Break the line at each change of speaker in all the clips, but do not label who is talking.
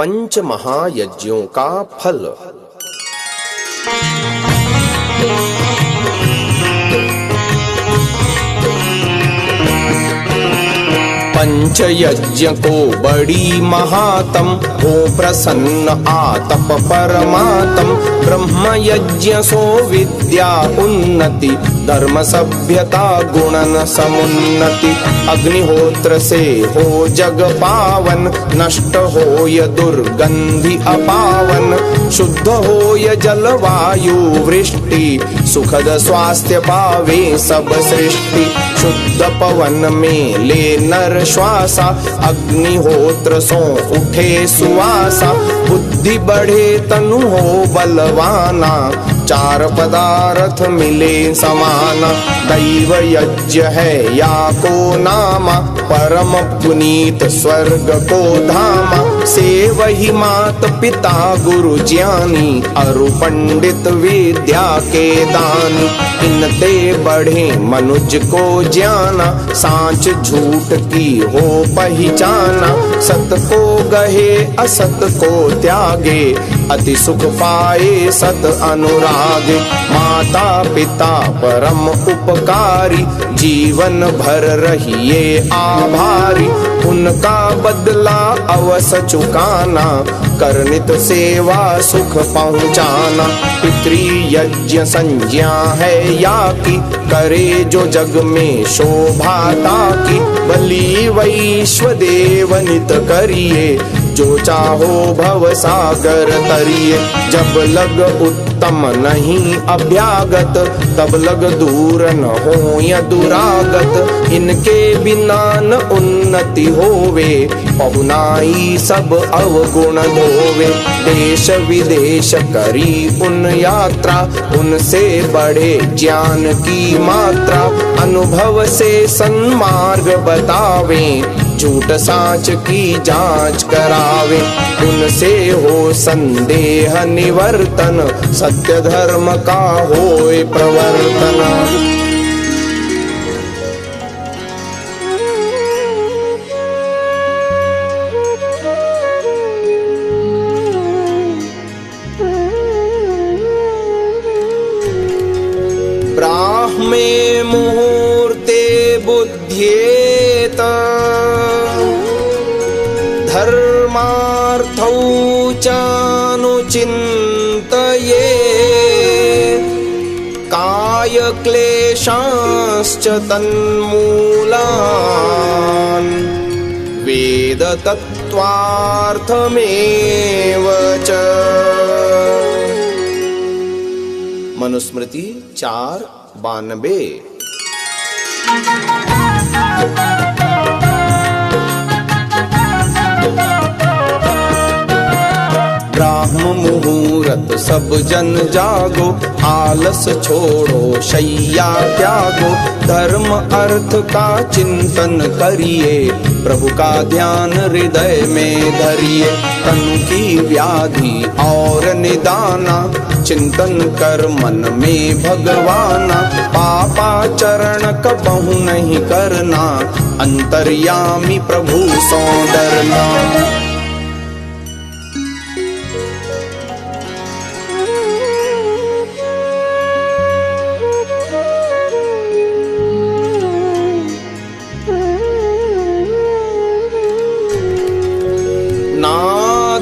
पंच महायज्ञों का फल। पंच यज्ञ को बड़ी महातम, हो प्रसन्न आतप परमात्म। ब्रह्म यज्ञ सो विद्या उन्नति, धर्म सभ्यता गुणन समुन्नति। अग्निहोत्र से हो जग पावन, नष्ट होय दुर्गंधि अपावन। शुद्ध होय जलवायु वृष्टि, सुखद स्वास्थ्य पावे सब सृष्टि। शुद्ध पवन में ले नर श्वासा, अग्निहोत्र सो उठे सुवासा। बुद्धि बढ़े तनु हो बलवाना, चार पदार्थ मिले समाना। दैव यज्ञ है या को नामा, परम पुनीत स्वर्ग को धामा। सेवहि मात पिता गुरु ज्ञानी, अरु पंडित विद्या के दानी। इनते बढ़े मनुज को ज्ञाना, साँच झूठ की हो पहचाना। सत को गहे असत को त्यागे, अति सुख पाए सत अनुरागे। माता पिता परम उपकारी, जीवन भर रहिए आभारी। उनका बदला अवश्य चुकाना, करनित सेवा सुख पहुँचाना। पितृ यज्ञ संज्ञा है या की, करे जो जग में शोभाता की। बलि वैश्वदेव नित करिए, जो चाहो भव सागर तरिए। जब लग उत्तम नहीं अभ्यागत, तब लग दूर न हो या दुरागत। इनके बिना न उन्नति होवे, पहुनाई सब अवगुण धोवे। देश विदेश करी उन यात्रा, उनसे बढ़े ज्ञान की मात्रा। अनुभव से सन्मार्ग बतावे, झूठ साँच की जांच करावे। उनसे हो संदेह निवर्तन, सत्य धर्म का होए प्रवर्तन। ब्राह्मे मुहूर्ते बुध्येत, धर्मार्थौ चानुचिन्तये। काय क्लेशांश्च तन्मूलान्, वेद तत्त्वार्थमेव च। मनुस्मृति 4:92। ब्राह्म मुहूर्त सब जन जागो, आलस छोड़ो शैया त्यागो। धर्म अर्थ का चिंतन करिए, प्रभु का ध्यान हृदय में धरिए। तनु की व्याधि और निदाना, चिंतन कर मन में भगवाना। पापाचरण कबहु नहीं करना, अंतर्यामी प्रभु सो डरना।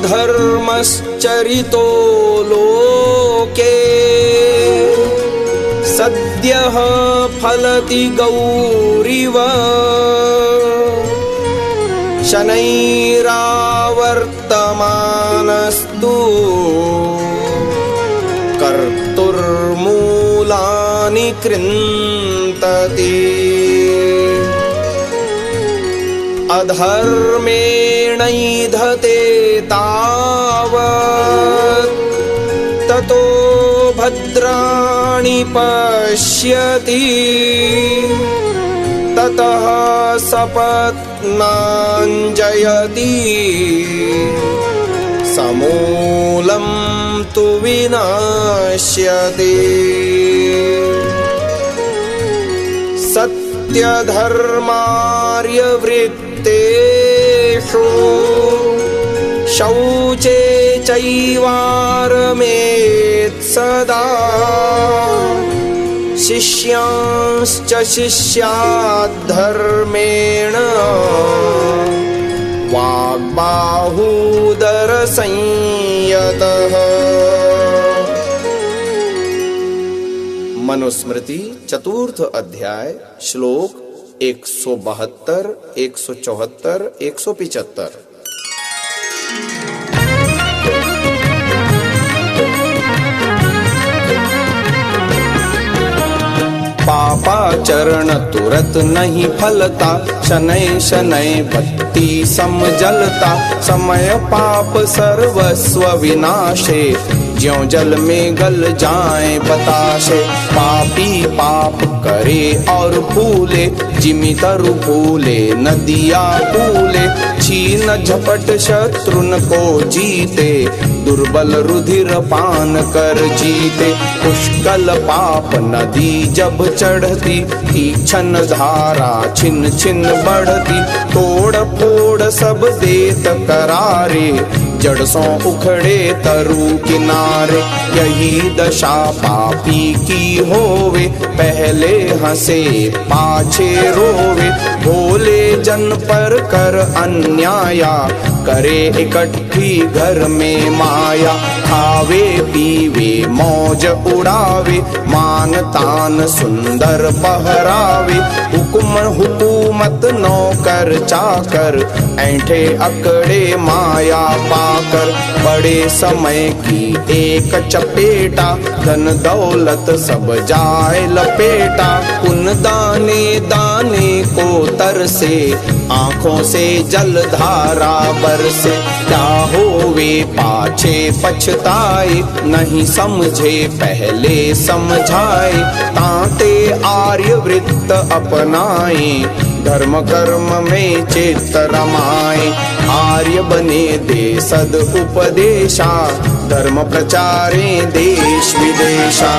धर्मश्चरितो लोके, सद्यः फलति गौरिव। शनैरावर्तमानस्तु, कर्तुर्मूलानि कृन्तति। अधर्मेणैधते तावत्, ततो भद्राणि पश्यति। ततः सपत्नाञ्जयति, समूलं तु विनाश्यति। सत्यधर्मार्यवृत्तेषु, शौचे चैवारमेत् सदा शिष्यांश्च शिष्याद्धर्मेण वाग्बाहुदरसंयतः। मनुस्मृति चतुर्थ अध्याय श्लोक 172, 174, 175। पापाचरण तुरत नहीं फलता, शनै शनै भक्ति समजलता। समय पाप सर्वस्व विनाशे, ज्यों जल में गल जाए बताशे। पापी पाप करे और फूले, जिमि तरु फूले नदिया फूले। छीन झपट शत्रुन को जीते, दुर्बल रुधिर पान कर जीते। पुष्कल पाप नदी जब चढ़ती, तीक्ष्ण धारा छिन छिन बढ़ती। तोड़ फोड़ सब देत करारे, जड़ सो उखड़े तरु किनारे। यही दशा पापी की होवे, पहले हंसे पाछे रोवे। भोले जन पर कर अन्याया, करे इकट्ठी घर में माया। खावे पीवे मौज उड़ावे, मान तान सुंदर पहरावे। हुकुम हुकूमत नौकर चाकर, ऐंठे अकड़े माया पाकर। बड़े समय की एक चपेटा, धन दौलत सब जाए लपेटा। उन दाने दाने को तरसे, आँखों से जल धारा बरसे। क्या होवे पाछे पछताए, नहीं समझे पहले समझाए। तांते आर्य वृत्त अपनाए, धर्म कर्म में चित्त रमाए। आर्य बने दे सद उपदेशा, धर्म प्रचारे देश विदेशा।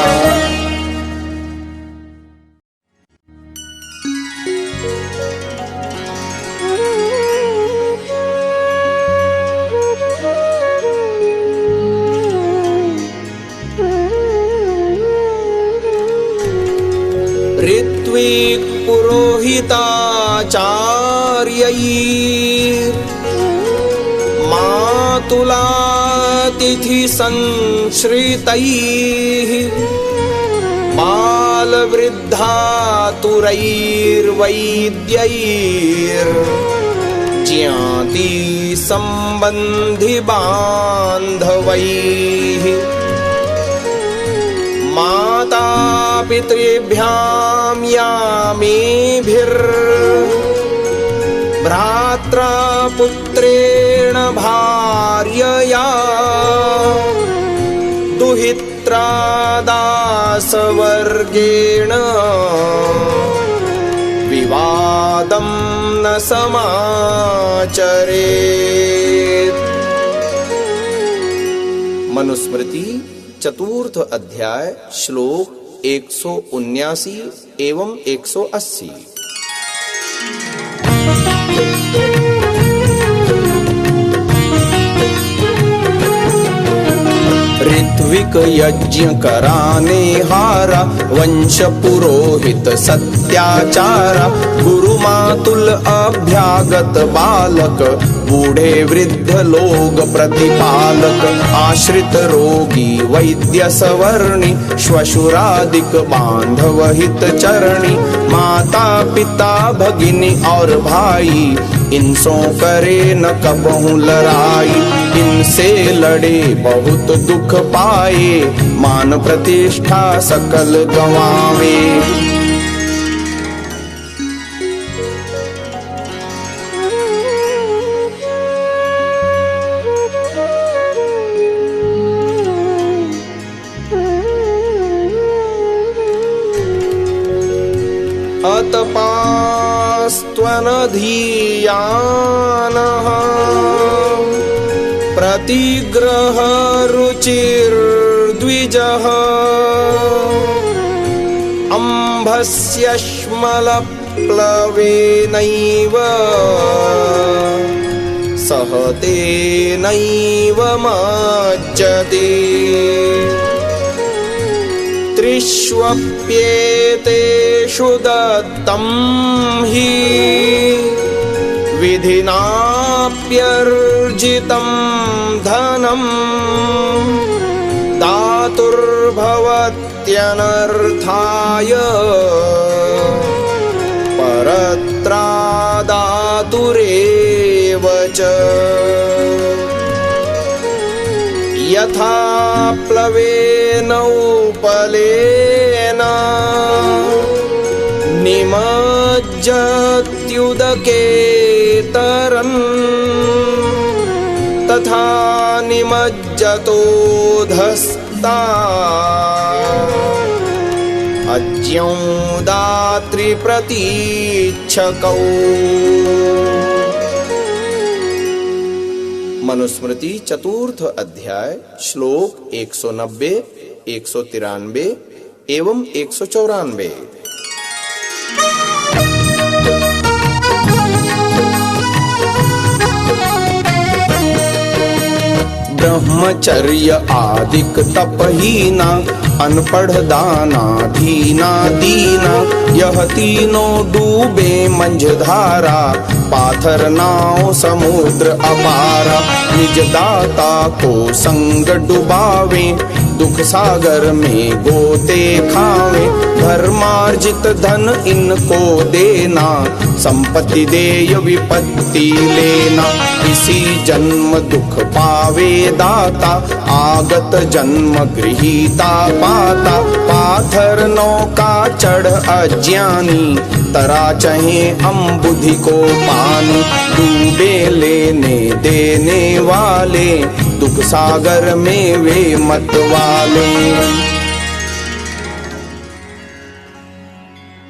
ऋत्विक् पुरोहिताचार्यैः, मातुलातिथि संश्रितैः। बालवृद्धातुरैर्वैद्यैर्, ज्ञाति संबंधि बान्धवैः। माता पितृभ्यां यामेभिर्, भ्रात्रा पुत्रेण भार्यया। दुहित्रा दासवर्गेण, विवादं न समाचरेत्। मनुस्मृति चतुर्थ अध्याय श्लोक 179 एवं 180। ऋत्विक यज्ञ कराने हारा, वंश पुरोहित सत्याचारा। गुरु मातुल अभ्यागत बालक, बूढ़े वृद्ध लोग प्रतिपालक। आश्रित रोगी वैद्य सवर्णी, श्वशुरादिक बांधव हित चरणी। माता पिता भगिनी और भाई, इनसो करे न कबहु लड़ाई। इनसे लड़े बहुत दुख पाए, मान प्रतिष्ठा सकल गंवावे। अतपास्त्वनधीयानः, प्रतिग्रह रुचिर्द्विजः। अम्भस्य श्मलप्लवेनैव, सहते नैव मज्जते त्रिष्वप्येतेषु दत्तं हि विधिनाप्यर्जितं धनं दातुर्भवत्यनर्थाय परत्रादातुरेव च यथा प्लवेन उपलेन निमज्जत्युदके तरन् तथा निमज्जतोऽधस्ता अज्ञौ दातृप्रतीच्छकौ। मनुस्मृति चतुर्थ अध्याय श्लोक 190, 193 एवं 194। ब्रह्मचर्य आदिक तपहीना अनपढ़ दाना धीना दीना यह तीनों डूबे मंझधारा पाथर नाव समुद्र अपारा निज दाता को संग डुबावे दुख सागर में गोते खावे धर्मार्जित धन इनको देना संपत्ति देय विपत्ति लेना इसी जन्म दुख पावे दाता आगत जन्म गृहीता पाता पाथर नौका चढ़ अज्ञानी तरा चहे अम्बुधि को पानी डूबे लेने देने वाले दुख सागर में वे मत वाले।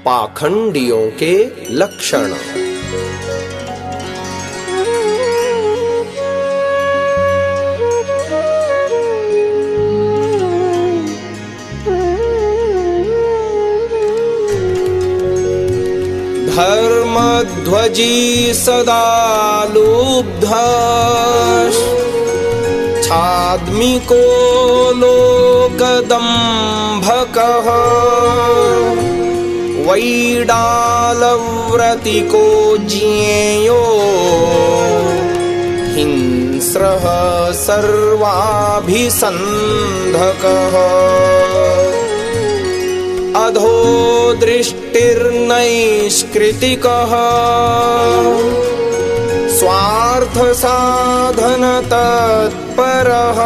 पाखंडियों के लक्षण। धर्मध्वजी सदा लुब्धा छाद्मिको लोकदम्भकः वैडालव्रतिको ज्ञेयो हिंस्रः सर्वाभिसन्धकः अधो दृष्टिर्नैष्कृतिकः स्वार्थ साधन तत्परः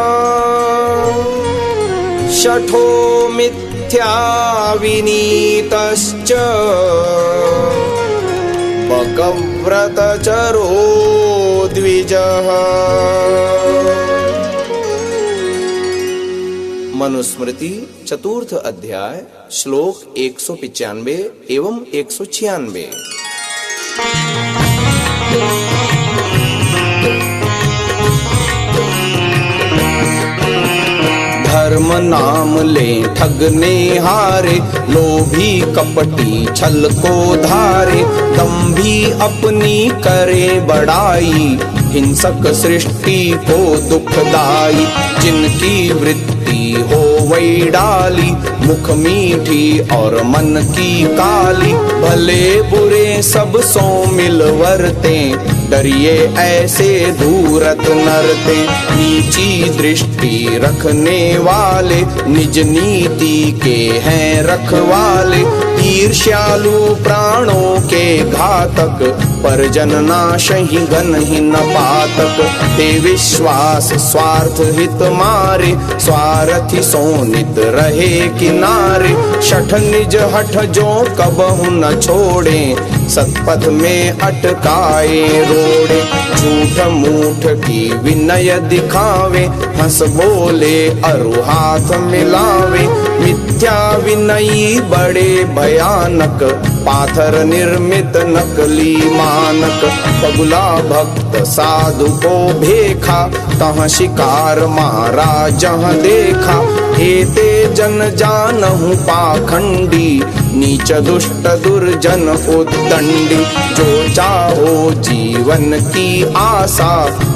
शठो मिथ्या विनीतश्च बकव्रतचरो द्विजः। मनुस्मृति चतुर्थ अध्याय श्लोक 195 एवं 196। धर्म नाम ले ठगने हारे लोभी कपटी छल को धारे दम्भी अपनी करे बड़ाई हिंसक सृष्टि को दुखदाई जिनकी वृत्ति हो वैडाली मुख मीठी और मन की काली भले बुरे सब सो मिलवरते डरिए ऐसे दूरत नरते नीची दृष्टि रखने वाले निज नीति के हैं रखवाले ईर्ष्यालु प्राणों के घातक परजन नाशहि गन ही न पातक ते विश्वास स्वार्थ हित मारे स्वार्थी सोनित रहे किनारे शठ निज हठ जो कबहु न छोड़े सतपथ में अटकाए रोड़े झूठ मूठ की विनय दिखावे हंस बोले अरु हाथ मिलावे मिथ्या विनयी बड़े भयानक पाथर निर्मित नकली मानक पगुला भक्त साधु को भेखा तह शिकार मारा जहाँ देखा हेते जन जानहु पाखंडी नीच दुष्ट दुर्जन उद्दंडी। जो चाहो जीवन की आशा,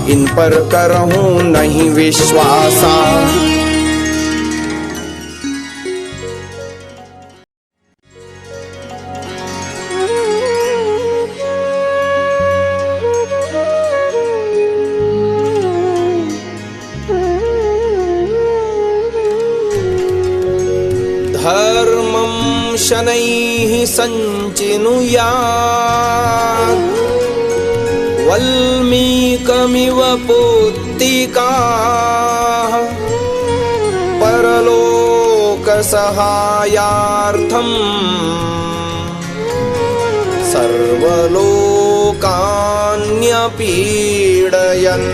इन पर करहूं नहीं विश्वासा। धर्मं शनैः सञ्चिनुयात्, वल्मीकमिव पुत्तिकाः। परलोकसहायार्थं सर्वलोकान्यपीडयन्।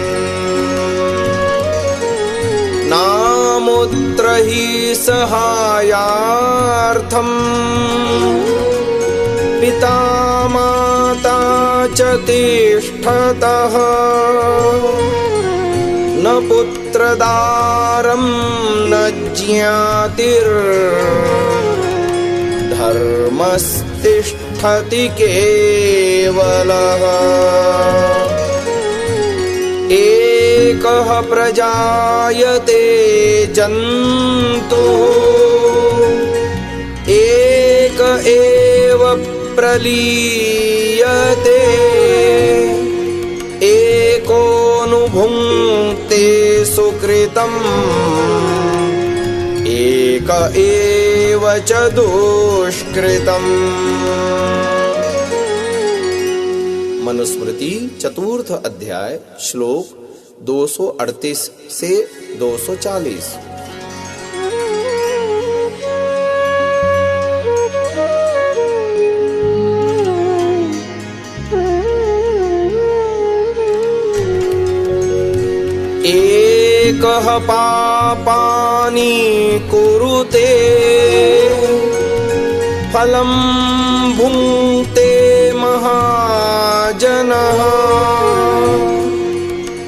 नामुत्र हि सहायार्थं, पिता माता च तिष्ठतः। न पुत्रदारं न ज्ञातिर्धर्मस्तिष्ठति केवलः। एकः प्रजायते जन्तुः, एक एव प्रलीयते। एकोऽनुभुङ्क्ते सुकृतम्, एक एव च दुष्कृतम्। मनुस्मृति चतुर्थ अध्याय श्लोक 238 से 240। एकः पापानि कुरुते, फलं भुङ्क्ते महाजनः।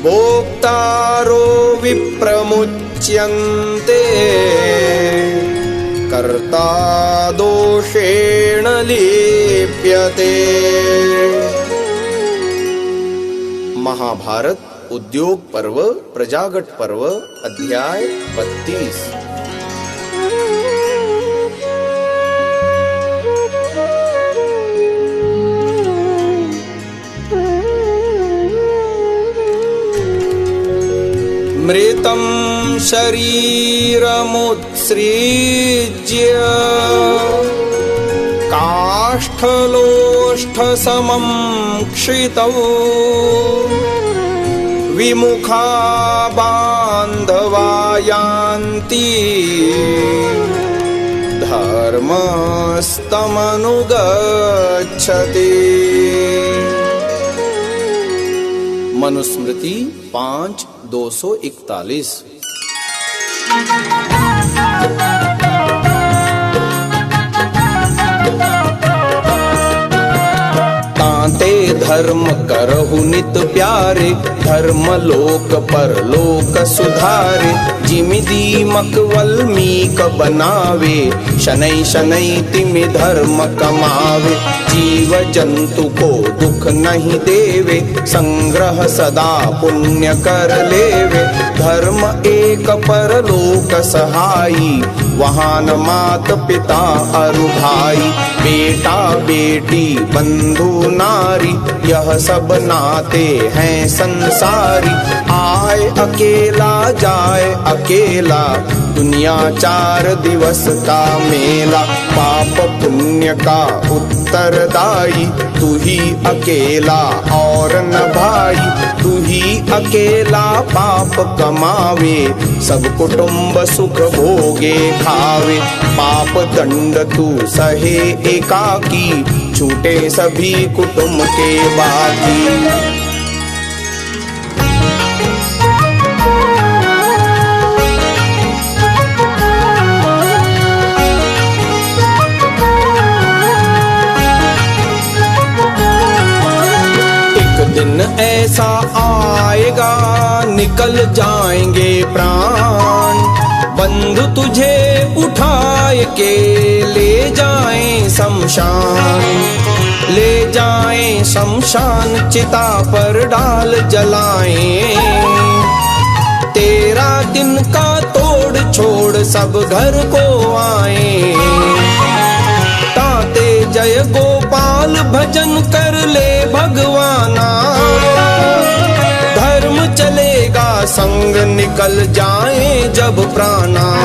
भोक्तारो विप्रमुच्यन्ते, कर्ता दोषेण लिप्यते। महाभारत उद्योग पर्व प्रजागट पर्व अध्याय 32। मृतं शरीरमुत्सृज्य, काष्ठलोष्ठसमं क्षितौ। विमुखा बान्धवा यान्ति, धर्मस्तमनुगच्छति। मनुस्मृति 5:241। ताते धर्म करहु नित प्यारे, धर्म लोक परलोक सुधारे। जिमि दीमक वल्मीक बनावे, शनै शनै तिमि धर्म कमावे। जीव जंतु को दुख नहीं देवे, संग्रह सदा पुण्य कर लेवे। धर्म एक परलोक सहाई, वहाँ न मात पिता अरु भाई। बेटा बेटी बंधु नारी, यह सब नाते हैं संसारी। आए अकेला जाए अकेला, दुनिया 4 दिवस का मेला। पाप पुण्य का उत्तरदायी, तू ही अकेला और न भाई। तू ही अकेला पाप कमावे, सब कुटुंब सुख भोगे खावे। पाप दंड तू सहे एकाकी, छूटे सभी कुटुंब के बाकी। दिन ऐसा आएगा निकल जाएंगे प्राण, बंधु तुझे उठाए के ले जाएं शमशान, ले जाएं शमशान, चिता पर डाल जलाएं। 13 दिन का तोड़ छोड़ सब घर को आए, ताते जय गोपाल भजन कर ले भगवाना। धर्म चलेगा संग निकल जाए जब प्राणा।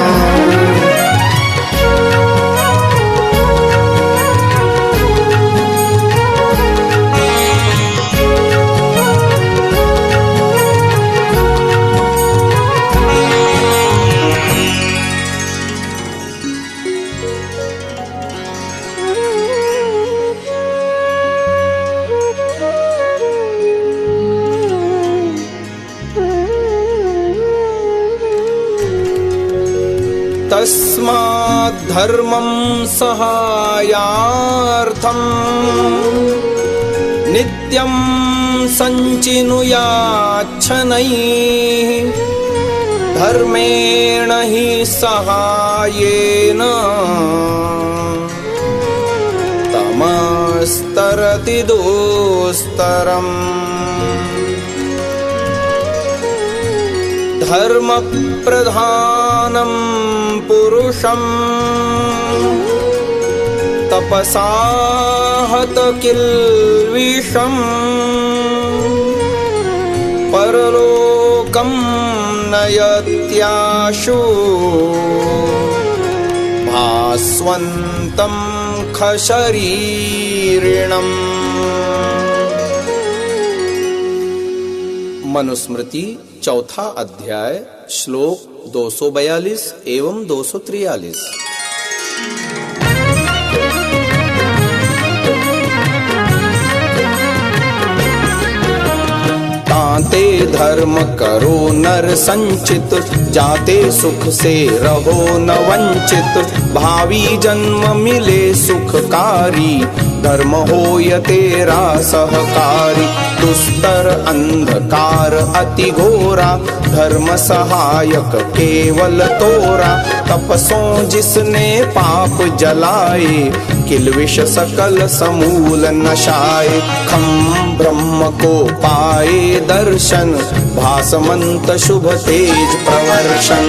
तस्मात् धर्मं सहायार्थं नित्यं सञ्चिनुयाच्छनैः। धर्मेण हि सहायेन तमस्तरति दुस्तरम्। धर्म प्रधानं पुरुषं तपसा हत किल्बिषम्। परलोकं नयत्याशु भास्वन्तं खशरीरिणम्। मनुस्मृति चौथा अध्याय श्लोक 242 एवं 243। ताते धर्म करो नर संचित, जाते सुख से रहो न वंचित। भावी जन्म मिले सुखकारी, धर्म होय तेरा सहकारी। दुस्तर अंधकार अति घोरा, धर्म सहायक केवल तोरा। तपसों जिसने पाप जलाए, किल्बिष सकल समूल नशाए। खम ब्रह्म को पाए दर्शन, भासमंत शुभ तेज प्रवर्षण।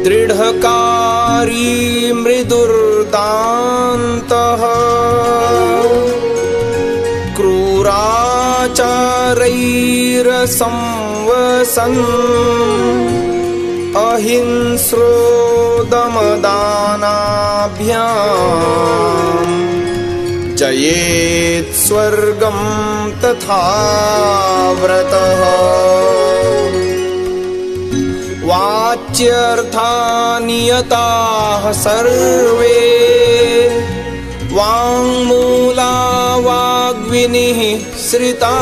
दृढ़कारी मृदुर्दान्तः, क्रूराचारैरसंवसन्। अहिंस्रो दमदानाभ्याम्, जयेत् स्वर्गं तथा व्रतः। वाच्यर्था नियताः सर्वे, वाङ्मूला वाग्विनिः श्रिता।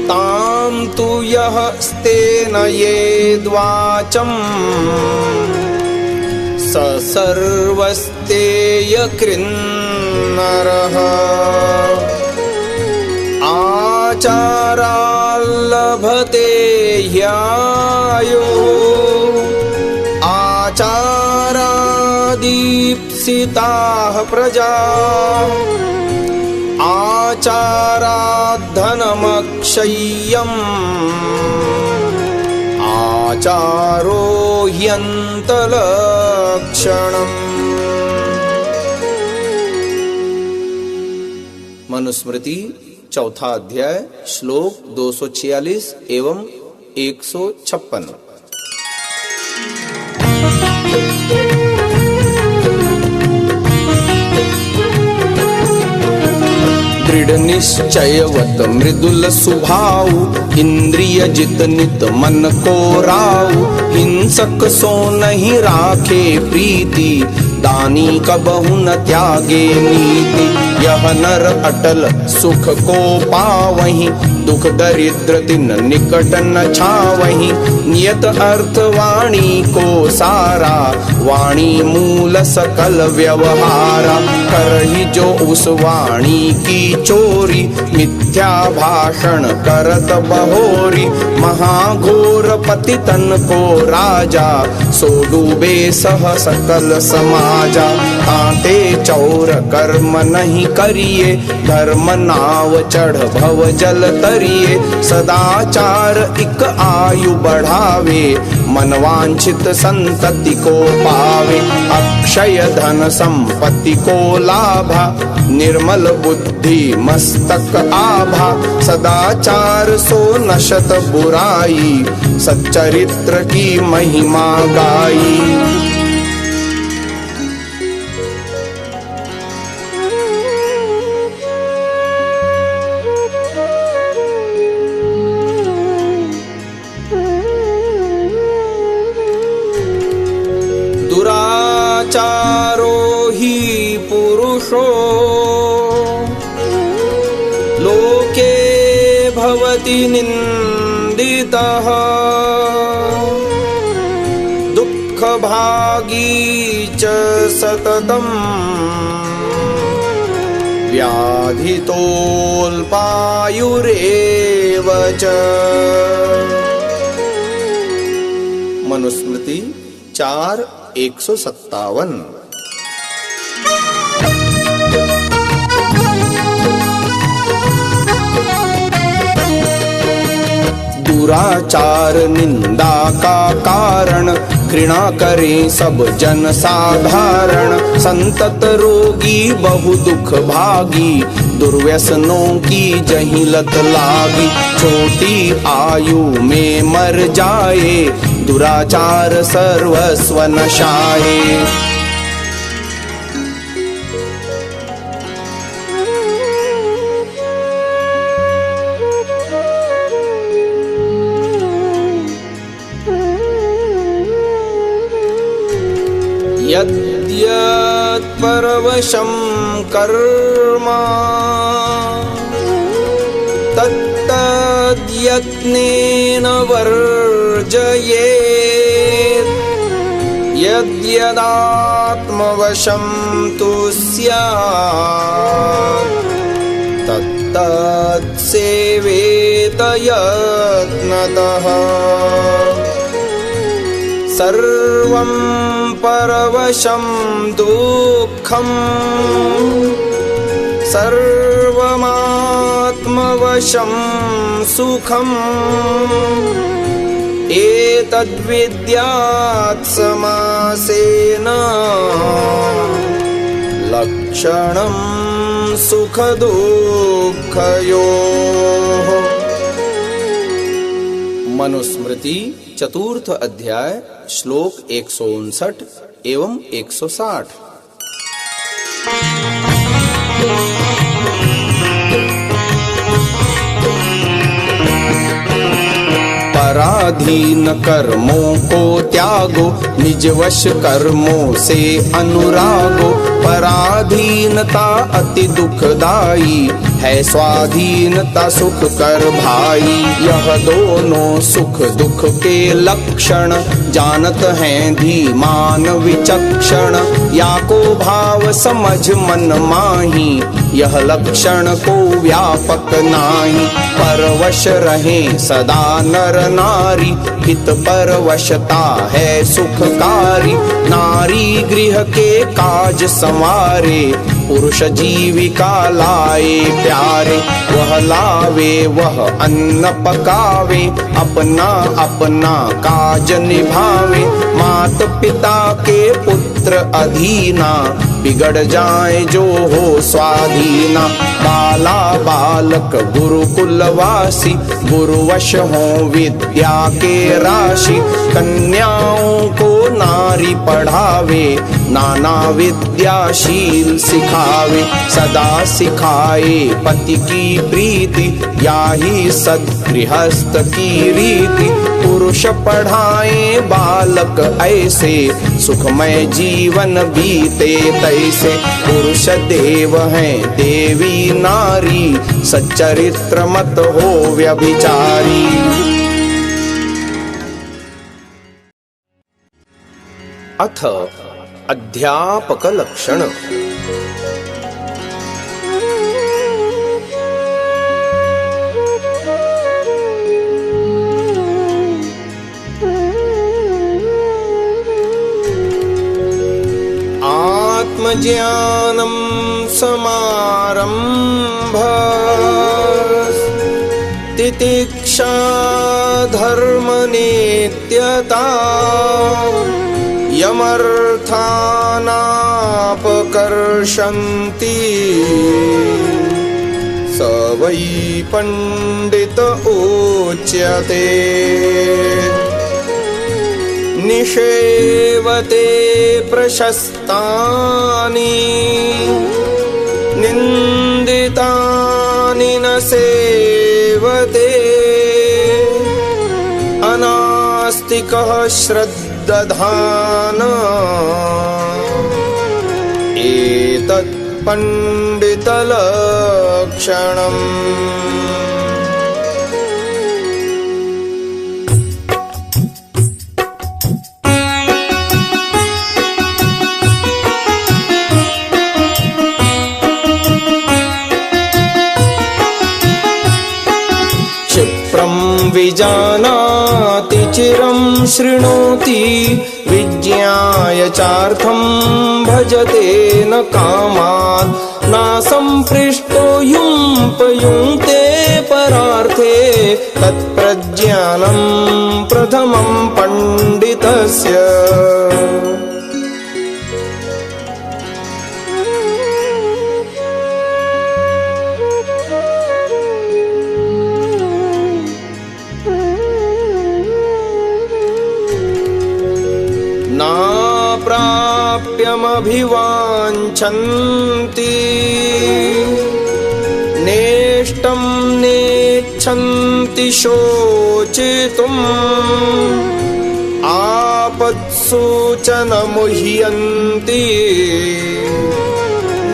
तां तु यः स्तेन येद्वाचम्, स सर्वस्तेयकृन्नरः। आचाराल्लभते ह्यायो, आचारादीप्सिताः प्रजा। आचाराद्धनमक्षय्यम्, आचारो ह्यन्तलक्षणम्। मनुस्मृति चौथा अध्याय श्लोक 246 एवं 156। दृढ़ निश्चयवत मृदुल सुभाऊ, इंद्रिय जित नित मन को राऊ। हिंसक सो नहीं राखे प्रीति, दानी कबहु न त्यागे नीति। यह नर अटल सुख को पावहीं, दुख दरिद्र तिन निकट न छावहीं। नियत अर्थ वाणी को सारा, वाणी मूल सकल व्यवहारा। करही जो उस वाणी की चोरी, मिथ्या भाषण करत बहोरी। महाघोर पतितन को राजा, सो डूबे सह सकल समाजा। कांटे चौर कर्म नहीं करिए, धर्म नाव चढ़ भव जल तरिए। सदाचार इक आयु बढ़ावे, मनवांछित संतति को पावे। अक्षय धन संपत्ति को लाभा, निर्मल बुद्धि मस्तक आभा। सदाचार सो नशत बुराई, सच्चरित्र की महिमा गाई। दुराचारो हि पुरुषो, लोके भवति निन्दितः। दुःखभागी च सततं, व्याधितोऽल्पायुरेव च। मनुस्मृति 4:157। दुराचार निंदा का कारण, घृणा करें सब जन साधारण। संतत रोगी बहु दुख भागी, दुर्व्यसनों की जहीं लत लागी। छोटी आयु में मर जाए, दुराचार सर्वस्व नशाए। यद्यत् परवशं कर्म, तत्तद्यत्नेन वर्जयेत्। यद्यदात्मवशं तु स्यात्, तत्तत्सेवेत यत्नतः। सर्वं परवशं दुःखं, सर्वमात्मवशं सुखम्। एतद्विद्यात् समासेन, लक्षणं सुख दुःखयोः। मनुस्मृति 4th अध्याय श्लोक 159 एवं 160। पराधीन कर्मों को त्यागो, निज वश कर्मों से अनुरागो। पराधीनता अति दुखदाई है, स्वाधीनता सुख कर भाई। यह दोनों सुख दुख के लक्षण, जानत हैं धीमान विचक्षण। या को भाव समझ मन माही, यह लक्षण को व्यापक नाही। परवश रहे सदा नर नारी, हित परवशता है सुखकारी। नारी गृह के काज संवारे, पुरुष जीविका लाए प्यारे। वह लावे वह अन्न पकावे, अपना अपना काज निभावे। मात पिता के पुत्र अधीना, बिगड़ जाए जो हो स्वाधीना। बाला बालक गुरुकुलवासी, गुरुवश हो विद्या के राशि। कन्याओं को नारी पढ़ावे, नाना विद्याशील सिखावे। सदा सिखाए पति की प्रीति, याही सद्गृहस्थ की रीति। पुरुष पढ़ाए बालक ऐसे, सुखमय जी जीवन बीते तैसे। पुरुष देव हैं देवी नारी, सच्चरित्र मत हो व्यभिचारी। अथ अध्यापक लक्षण। आत्मज्ञानं समारंभ, तितिक्षा धर्मनित्यता, यमर्थानापकर्षन्ति, स वै पंडित उच्यते। निषेवते प्रशस्तानि, निन्दितानि न सेवते, अनास्तिकः श्रद्धान, एतत् पंडितलक्षणम्। विजानाति चिरं शृणोति, विज्ञाय चार्थं भजते न कामात्, नासंपृष्टो युङ्क्ते परार्थे, तत्प्रज्ञानं प्रथमं पंडितस्य। नाप्राप्यमभिवाञ्छन्ति, नेष्टं नेच्छन्ति शोचितुम्, आपत्सु च न मुह्यन्ति,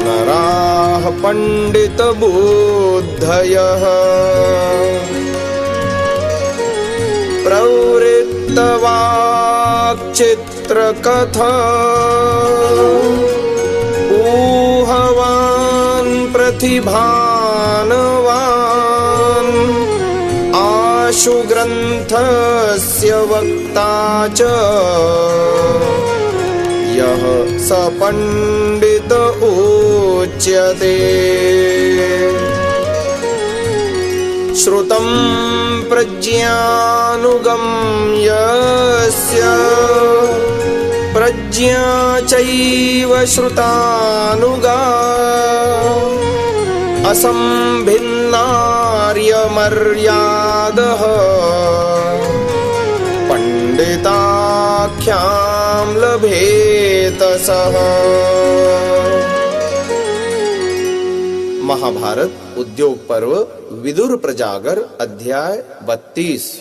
नराः पंडितबुद्धयः। प्रवृत्तवाक्चित्रकथा, ऊहवान् प्रतिभानवान्, आशु ग्रन्थस्य वक्ता च, यः स पंडित उच्यते। श्रुतं प्रज्ञानुगं यस्य, प्रज्ञा चैव श्रुतानुगा, असंभिन्नार्यमर्यादः, पंडिताख्यां लभेत सः। महाभारत उद्योग पर्व विदुर प्रजागर अध्याय 32।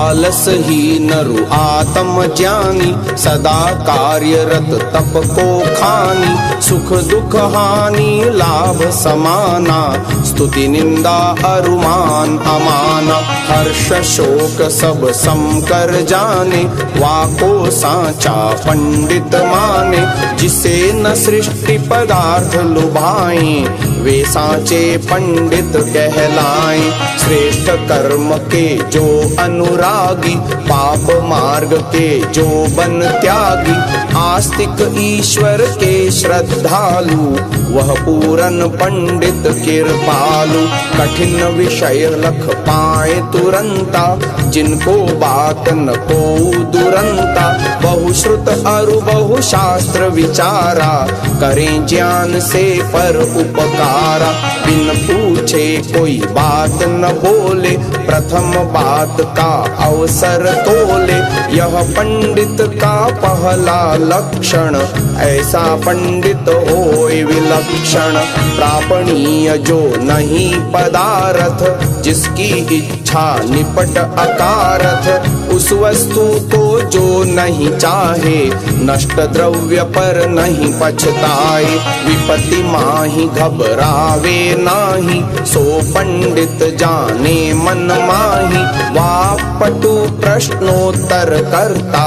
आलसहीन रु आत्म ज्ञानी, सदा कार्यरत तप को खानी, सुख दुख हानि लाभ समाना, स्तुति निंदा अरुमान अमाना, हर्ष शोक सब समकर जाने, वाको साचा पंडित माने, जिसे न सृष्टि पदार्थ लुभाए, वे साचे पंडित कहलाएं। श्रेष्ठ कर्म के जो अनुरागी, पाप मार्ग के जो बन त्यागी, आस्तिक ईश्वर के श्रद्धालु, वह पूरन पंडित कृपालु। कठिन विषय लख पाए तुरंता, जिनको बात न को दुरंता, बहुश्रुत अरु बहु शास्त्र विचारा, करें ज्ञान से पर उपकारा। बिन पूछे कोई बात न बोले, प्रथम बात का अवसर तोले, यह पंडित का पहला लक्षण, ऐसा पंडित होय विलक्षण। लक्षण प्रापणीय जो नहीं पदार्थ, जिसकी इच्छा निपट अकारथ, उस वस्तु को जो नहीं चाहे, नष्ट द्रव्य पर नहीं पछताए। विपत्ति माही घबरावे नाही, सो पंडित जाने मन माही। वाक्पटु प्रश्नोत्तर करता,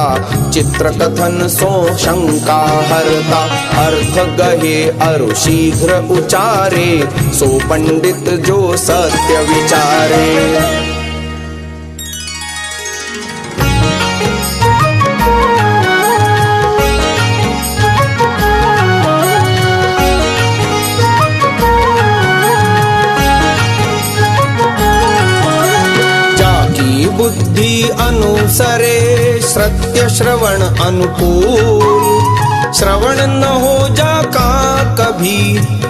चित्र कथन सो शंका हरता। अर्थ गहे अरु शीघ्र उचारे, सो पंडित जो सत्य विचारे। बुद्धि अनुसरे सत्य श्रवण अनुकूल, श्रवण न हो जाका कभी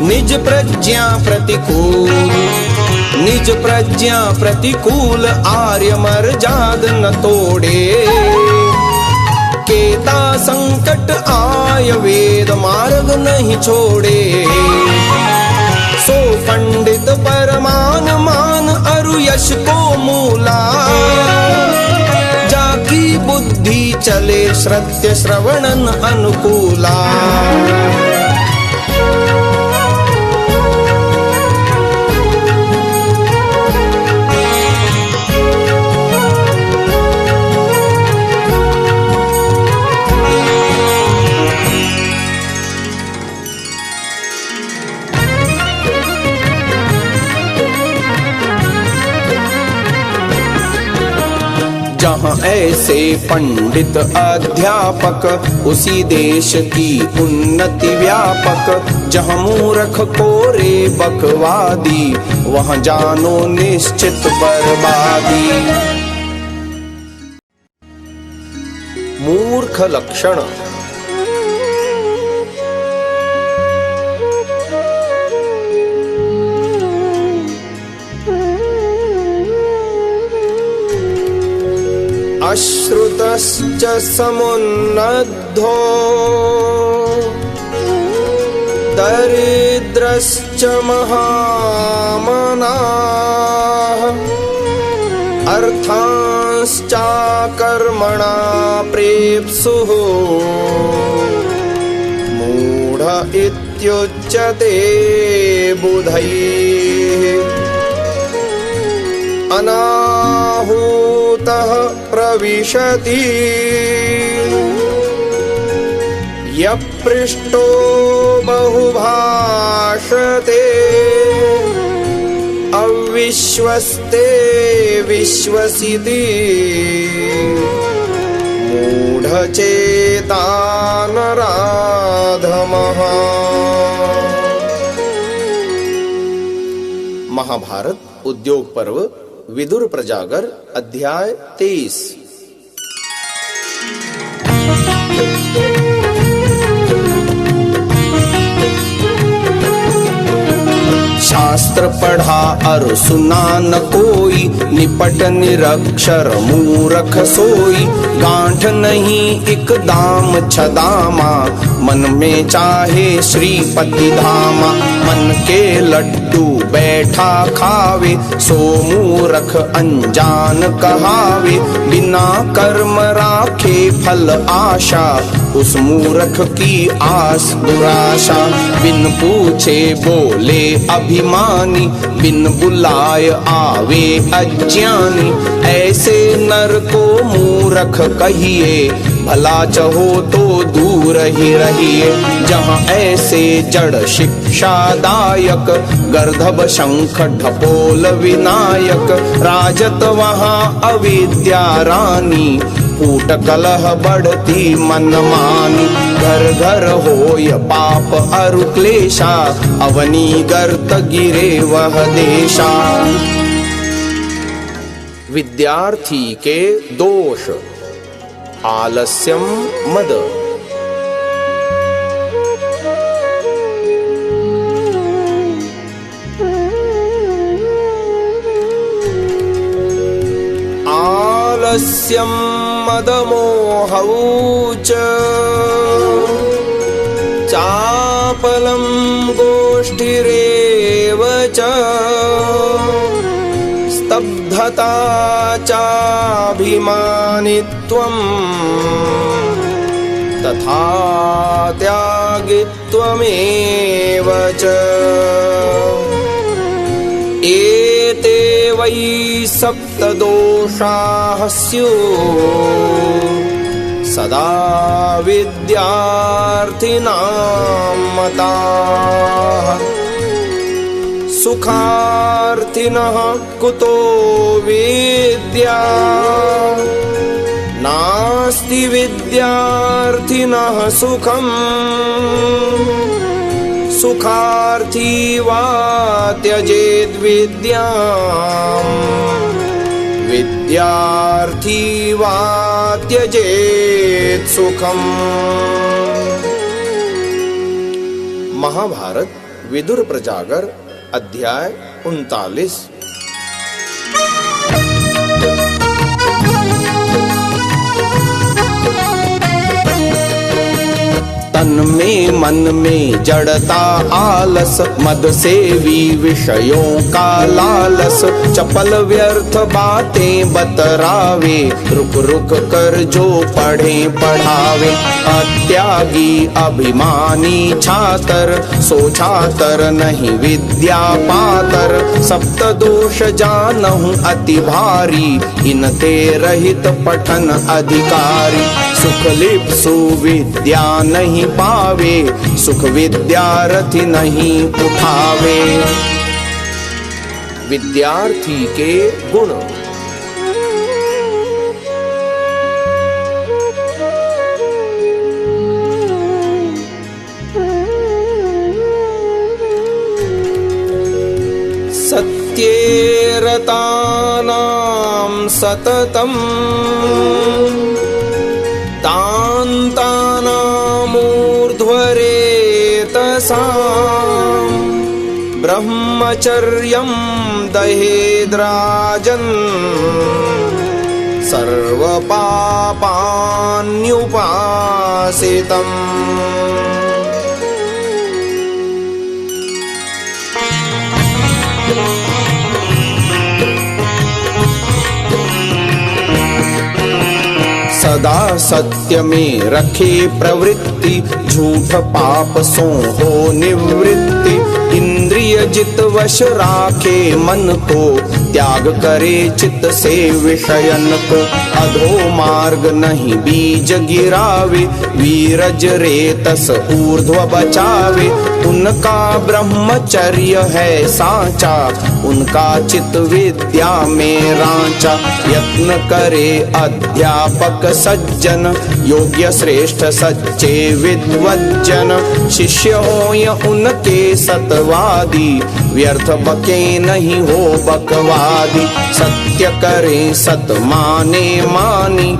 निज प्रज्ञा प्रतिकूल। निज प्रज्ञा प्रतिकूल आर्य मर जाद न तोड़े, केता संकट आय वेद मार्ग नहीं छोड़े। सो पंडित परमान मान अरु यश को मूला, जाकी बुद्धि चले सत्य श्रवणन अनुकूला। जहाँ ऐसे पंडित अध्यापक, उसी देश की उन्नति व्यापक। जहाँ मूर्ख कोरे बकवादी, वहाँ जानो निश्चित बर्बादी। मूर्ख लक्षण। अश्रुतश्च समुन्नद्धो, दरिद्रश्च महामनाः, अर्थांश्चाकर्मणा प्रेप्सुः, मूढ इत्युच्यते बुधैः। अनाहूतः प्रविशति, यपृष्टो बहुभाषते, अविश्वस्ते विश्वसिति, मूढचेता नराधमः। महाभारत उद्योग पर्व विदुर प्रजागर अध्याय 23। शास्त्र पढ़ा और सुना न कोई, निपट निरक्षर मूरख सोई। गांठ नहीं एक दाम छदामा, मन में चाहे श्रीपति धामा। मन के लड्डू बैठा खावे, सो मूरख अनजान कहावे। बिना कर्म राखे फल आशा, उस मूरख की आस दुराशा। बिन पूछे बोले अभिमानी, बिन बुलाए आवे अज्ञानी। ऐसे नर को मूरख कहिए, भला चाहो तो दूर ही रहिए। जहाँ ऐसे जड़ शिक्षादायक, गर्दभ शंख ढपोल विनायक। राजत वहाँ अविद्या रानी, कूट कलह बढ़ती मनमानी। घर घर होय पाप अरु क्लेशा, अवनी गर्त गिरे वह देशा। विद्यार्थी के दोष। आलस्यम मद, आलस्यम मदमोहौ च चापल्यमानस्तथा। केवलं गोष्ठिरेव च स्तब्धता चाभिमानित्वम् तथा त्यागित्वमेव च एते वै सप्तदोषाः स्युः सदा विद्यार्थिनां मताः सुखार्थिनः कुतो विद्या नास्ति विद्यार्थिनः सुखम् सुखार्थी वा त्यजेद्विद्याम् विद्यार्थी वा त्यजेत् सुखम्। महाभारत विदुर प्रजागर अध्याय 39। तन में मन में जड़ता आलस मद सेवी विषयों का लालस चपल व्यर्थ बातें बतरावे रुक रुक कर जो पढ़े पढ़ावे अत्यागी अभिमानी छातर सो छातर नहीं विद्या पातर सप्त दोष जानहु अति भारी इनते रहित पठन अधिकारी सुख लिप्सु विद्या नहीं पावे सुख विद्यार्थी नहीं उठावे। विद्यार्थी के गुण। सत्येरतानां सततम् तान्तानामूर्ध्वरेतसाम् ब्रह्मचर्यं दहेद्राजन् सर्वपापान्युपासितम्। सदा सत्य में रखे प्रवृत्ति झूठ पाप सो हो निवृत्ति इंद्रिय जित वश राखे मन को त्याग करे चित्त से विषयन को अधो मार्ग नहीं बीज गिरावे वीरज रेतस ऊर्ध्व बचावे उनका ब्रह्मचर्य है साचा उनका चित विद्या में रांचा यत्न करे अध्यापक सज्जन योग्य श्रेष्ठ सच्चे विद्वज्जन शिष्य होय उनके सतवादी व्यर्थ बके नहीं हो बकवादी सत्य करे सत माने मानी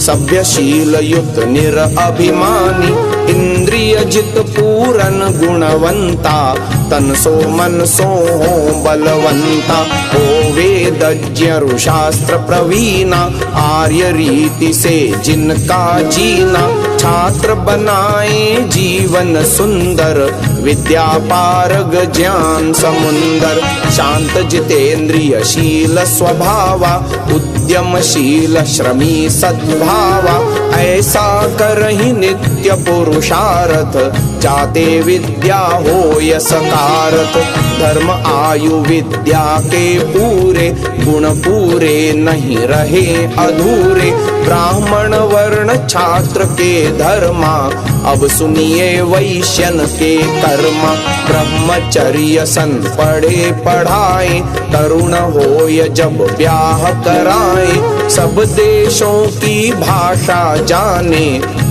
सभ्यशील युक्त निरअभिमानी इंद्रिय जित पूरन गुणवंता तन सो मन सो हो बलवंता हो वेदज्ञ शास्त्र प्रवीणा आर्य रीति से जिनका जीना छात्र बनाए जीवन सुंदर विद्या पारग ज्ञान समुंदर शांत जितेंद्रिय शील स्वभावा उद्यमशील श्रमी सद्भावा ऐसा करहि नित्य पुरुषार्थ जाते विद्या हो सकारथ धर्म आयु विद्या के पूरे गुण पूरे नहीं रहे अधूरे ब्राह्मण वर्ण छात्र के धर्मा अब सुनिए वैश्यन के कर्मा ब्रह्मचर्य सन पढ़े पढ़ाए तरुण होय जब ब्याह कराए सब देशों की भाषा जाने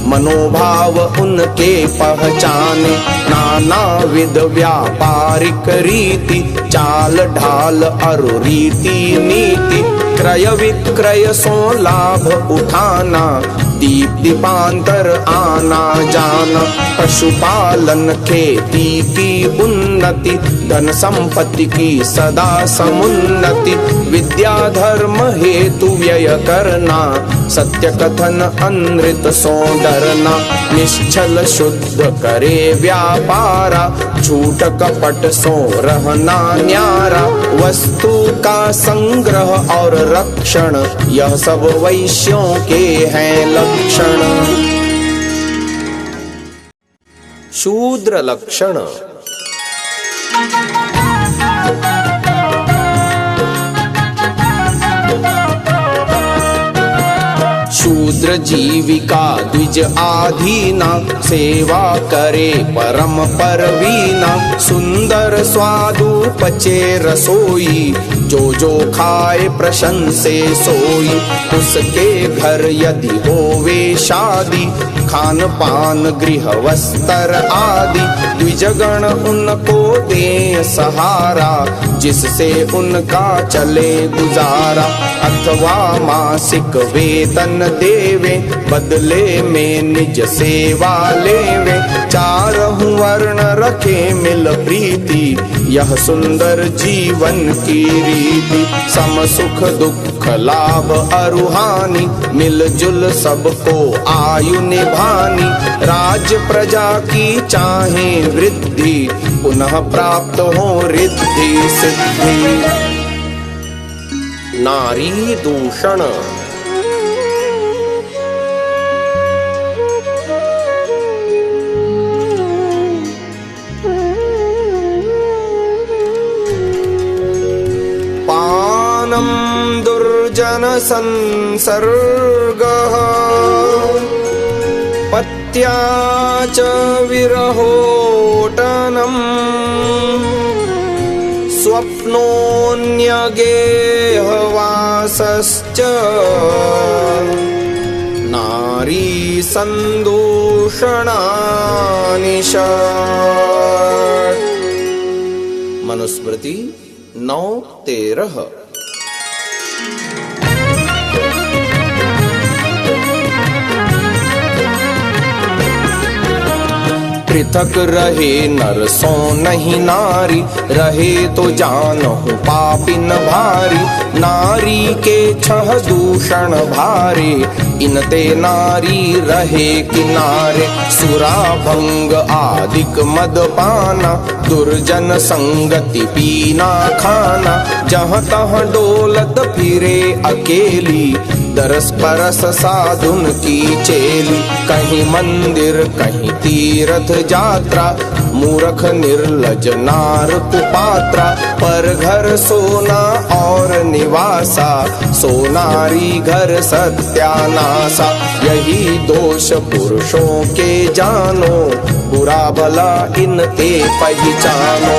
मनोभाव उनके पहचाने नाना विध व्यापारिक रीति चाल ढाल अरु रीति नीति क्रय विक्रय सो लाभ उठाना दीप दीपांतर आना जाना, पशुपालन खेती की उन्नति, धन संपत्ति की सदा समुन्नति, विद्या धर्म हेतु व्यय करना, सत्य कथन अनृत सो डरना, निश्चल शुद्ध करे व्यापारा, झूठ कपट सो रहना न्यारा, वस्तु का संग्रह और रक्षण, यह सब वैश्यों के हैं लक्षण। शूद्र लक्षण। शूद्र जीविका द्विज आधीना, सेवा करे परम परवीना, सुंदर स्वादु पचे रसोई, जो खाए प्रशंसे सोई, उसके घर यदि होवे शादी, खान पान गृह वस्त्र आदि, द्विजगण उनको दे सहारा, जिससे उनका चले गुजारा, अथवा मासिक वेतन देवे, बदले में निज सेवा लेवे, चारहु वर्ण रखे मिल प्रीति, यह सुंदर जीवन की रीति, सम सुख दुख लाभ अरुहानि, मिलजुल सबको आयु निभानी, राज प्रजा की चाहे वृद्धि, पुनः प्राप्त हो रिद्धि सिद्धि। नारी दूषण। पानं दुर्जन संसर्गः, पत्या च विरहोटनं, स्वप्नोऽन्यगेहवासश्च, नारी संदूषणानि षट्। मनुस्मृति 9:13। पृथक रहे नर सो नहीं नारी, रहे तो जानहु पापिन भारी, नारी के छह दूषण भारे, इनते नारी रहे किनारे, सुरा भंग आदिक मद पाना, दुर्जन संगति पीना खाना, जहाँ तहाँ डोलत फिरे अकेली, दरस परस साधुन की चेली, कहीं मंदिर कहीं तीर्थ यात्रा, मूर्ख निर्लज नार कुपात्रा, पर घर सोना और निवासा, सोनारी घर सत्यानासा, यही दोष पुरुषों के जानो, बुरा भला इनते पहचानो।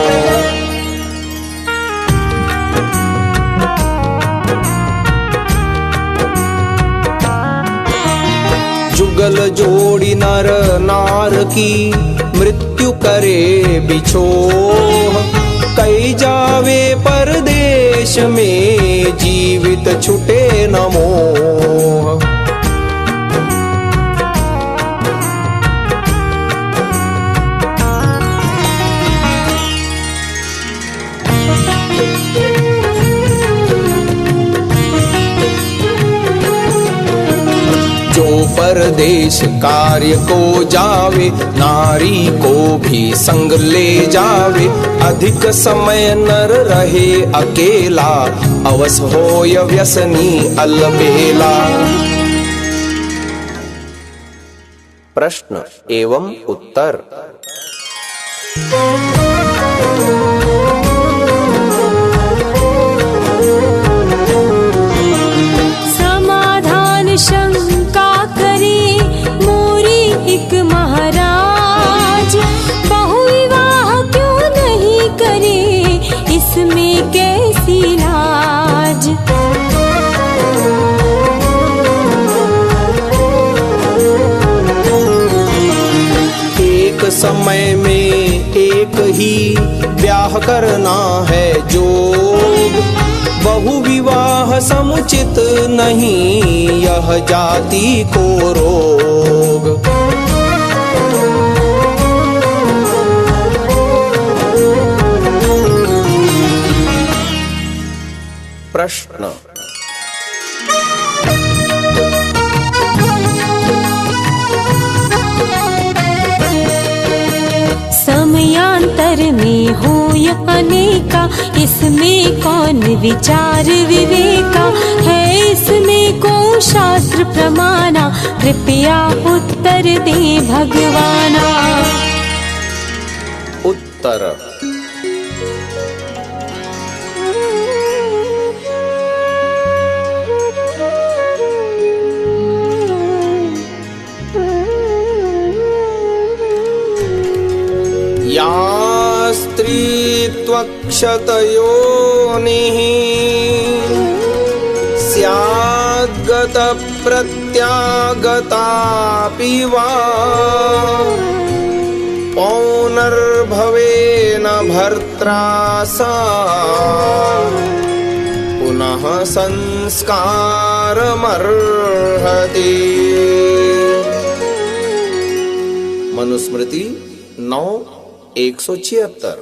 जुगल जोड़ी नर नार की, मृत्यु करे बिछोह, कई जावे परदेश में, जीवित छुटे न मोह। जो परदेश कार्य को जावे, नारी को भी संग ले जावे, अधिक समय नर रहे अकेला, अवस होय व्यसनी अलबेला। प्रश्न एवं उत्तर।
समाधान शंका करे मोरी एक महाराज, बहुविवाह क्यों नहीं करे, इसमें कैसी लाज।
एक समय में एक ही ब्याह करना है जोग, बहु विवाह समुचित नहीं, यह जाति को रोग। प्रश्न।
समयांतर में हो अनेका, इसमें कौन विचार विवेका, है इसमें को शास्त्र प्रमाना, कृपया उत्तर दे भगवाना।
उत्तर। या स्त्रीत्वक्षतयोनिः स्याद्गतप्रत्यागतापि वा, पौनर्भवेन भर्त्रा सा, पुनः संस्कारमर्हति। मनुस्मृति 9:176।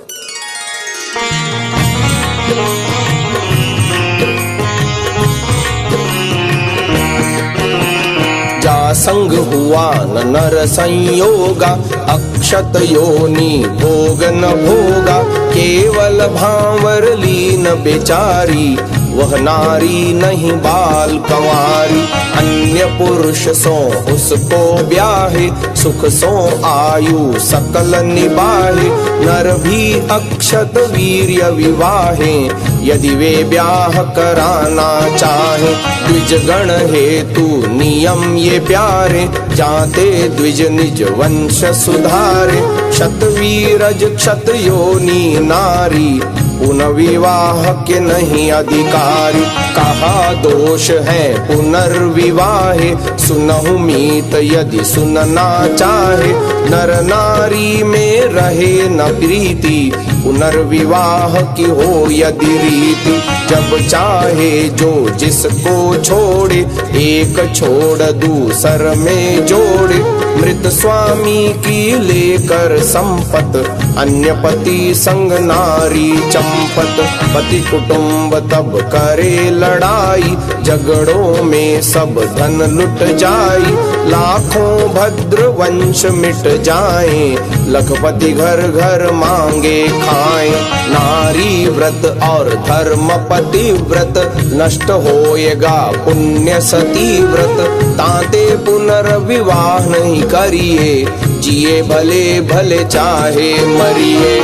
जासंग हुआ न नर संयोगा, अक्षत योनि भोग न भोगा, केवल भांवर लीन बेचारी, वह नारी नहीं बाल कंवारी। अन्य पुरुष सो उसको ब्याहे, सुख सो आयु सकल निबाहे, नर भी अक्षत वीर्य विवाहे, यदि वे ब्याह कराना चाहे। द्विज गण हेतु नियम ये प्यारे, जाते द्विज निज वंश सुधारे। क्षतवीरज क्षत योनि नारी, पुनर्विवाह के नहीं अधिकारी। कहा दोष है पुनर्विवाहे, सुनहु मीत यदि सुनना चाहे। नर नारी में रहे न प्रीति, पुनर्विवाह की हो यदि रीति। जब चाहे जो जिसको छोड़े, एक छोड़ दूसर में जोड़े। मृत स्वामी की लेकर संपत, अन्य पति संग नारी चंपत। पति कुटुंब तब करे लड़ाई, झगड़ों में सब धन लुट जाई। लाखों भद्र वंश मिट जाए, लखपति घर घर मांगे खाए। नारी व्रत और धर्म पति व्रत, नष्ट होएगा पुण्य सती व्रत। ताते पुनर्विवाह नहीं करिए, जिए भले भले चाहे मरिए।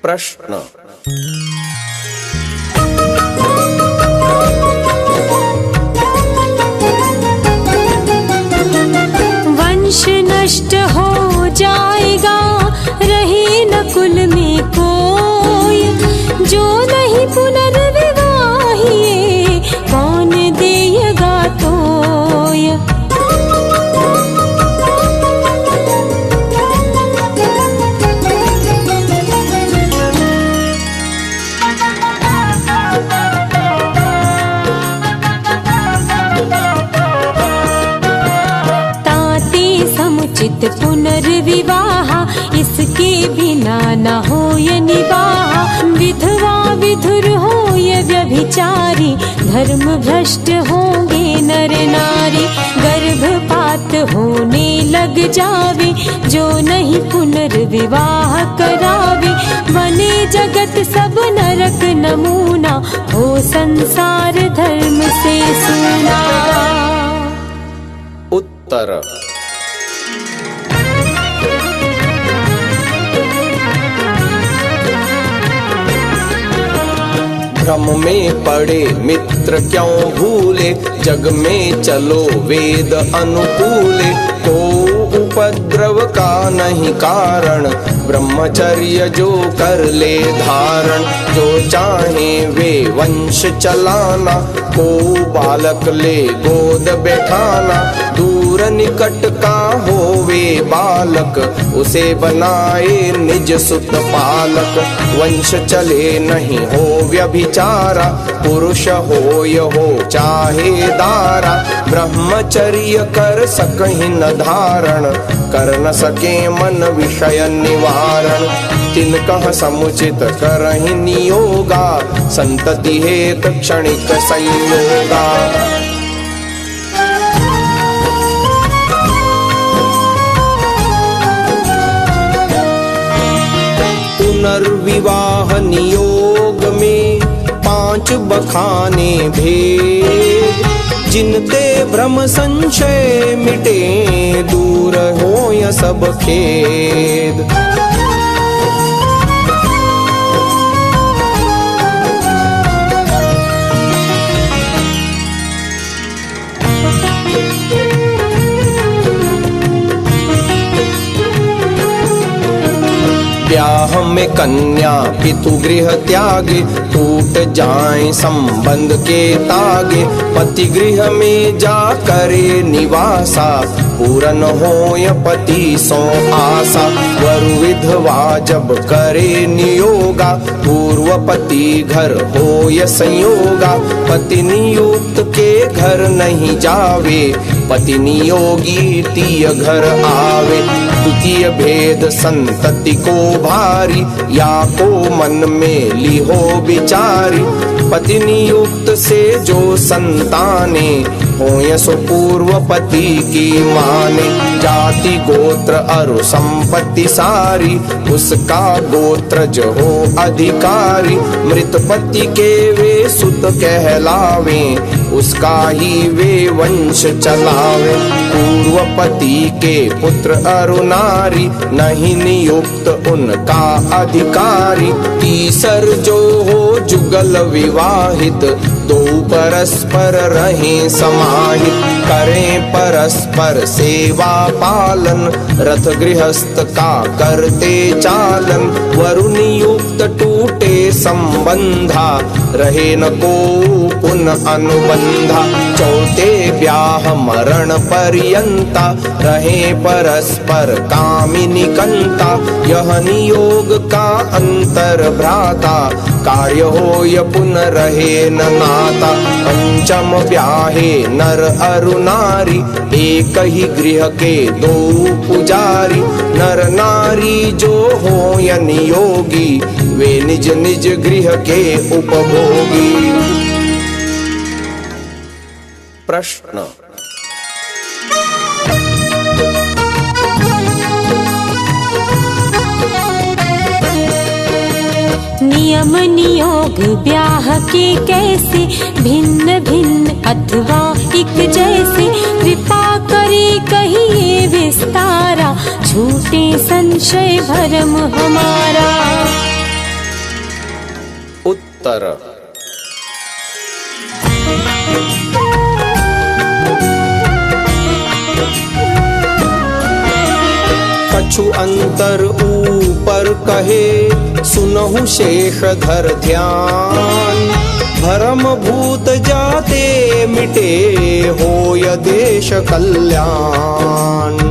प्रश्न।
वंश नष्ट हो जाएगा, रहे न कुल में कोई, जो नहीं पुनर्विवाहिए, कौन देगा तोय। पुनर्विवाह, इसके बिना न हो ये निवाह। विधवा विधुर हो ये व्यभिचारी, धर्म भ्रष्ट होंगे नर नारी। गर्भपात होने लग जावे, जो नहीं पुनर्विवाह करावे। बने जगत सब नरक नमूना, हो संसार धर्म से सूना।
उत्तर। भ्रम में पड़े मित्र क्यों भूले, जग में चलो वेद अनुकूले। को उपद्रव का नहीं कारण, ब्रह्मचर्य जो कर ले धारण। जो चाहे वे वंश चलाना, को बालक ले गोद बैठाना। दूर निकट का होवे बालक, उसे बनाए निज सुत पालक। वंश चले नहीं हो व्यभिचारा, पुरुष होय हो चाहे दारा। ब्रह्मचर्य कर सकहि न धारण, कर न सके मन विषय निवारण। तिनकह समुचित करहि नियोगा, संतति हेत क्षणिक संयोगा। पुनर्विवाह नियोग में 5 बखाने भेद। जिनते भ्रम संशय मिटे, दूर होय सब खेद। ब्याह में कन्या पितु गृह त्यागे, टूट जाए संबंध के तागे। पति गृह में जा करे निवासा, पूरन होय पति सो आशा। वरु विधवा जब करे नियोगा, पूर्व पति घर होय संयोगा। पति नियुक्त के घर नहीं जावे, पति नियोगी तीय घर आवे। द्वितीय भेद संतति को भारी, या को मन में लिहो विचारी। पति नियुक्त से जो संताने, होय सो पूर्व पति की माने। जाति गोत्र अरु संपत्ति सारी, उसका गोत्र जो हो अधिकारी। मृत पति के वे सुत कहलावे, उसका ही वे वंश चलावे। पूर्व पति के पुत्र अरु नारी, नहीं नियुक्त उनका अधिकारी। तीसर जो हो जुगल विवाहित, दो परस्पर रहें समाहित। करें परस्पर सेवा पालन, रथ गृहस्थ का करते चालन। वरु नियुक्त टूटे संबंधा, रहे न को पुनः अनुबंधा। चौथे ब्याह मरण पर्यंता, रहे परस्पर कामिनी कंता। यह नियोग का अंतर भ्राता, कार्य होय पुनः रहे न नाता। पंचम ब्याहे नर अरु नारी, एक ही गृह के दो पुजारी। नर नारी जो होय नियोगी, वे निज निज गृह के उपभोगी। प्रश्न।
नियम नियोग ब्याह के कैसे, भिन्न भिन्न अथवा एक जैसे। कृपा करे कहिए विस्तारा, छूटे संशय भरम हमारा।
उत्तर। कछु अंतर ऊपर कहे, सुनहु शेष धर ध्यान। भरम भूत जाते मिटे, होय देश कल्याण।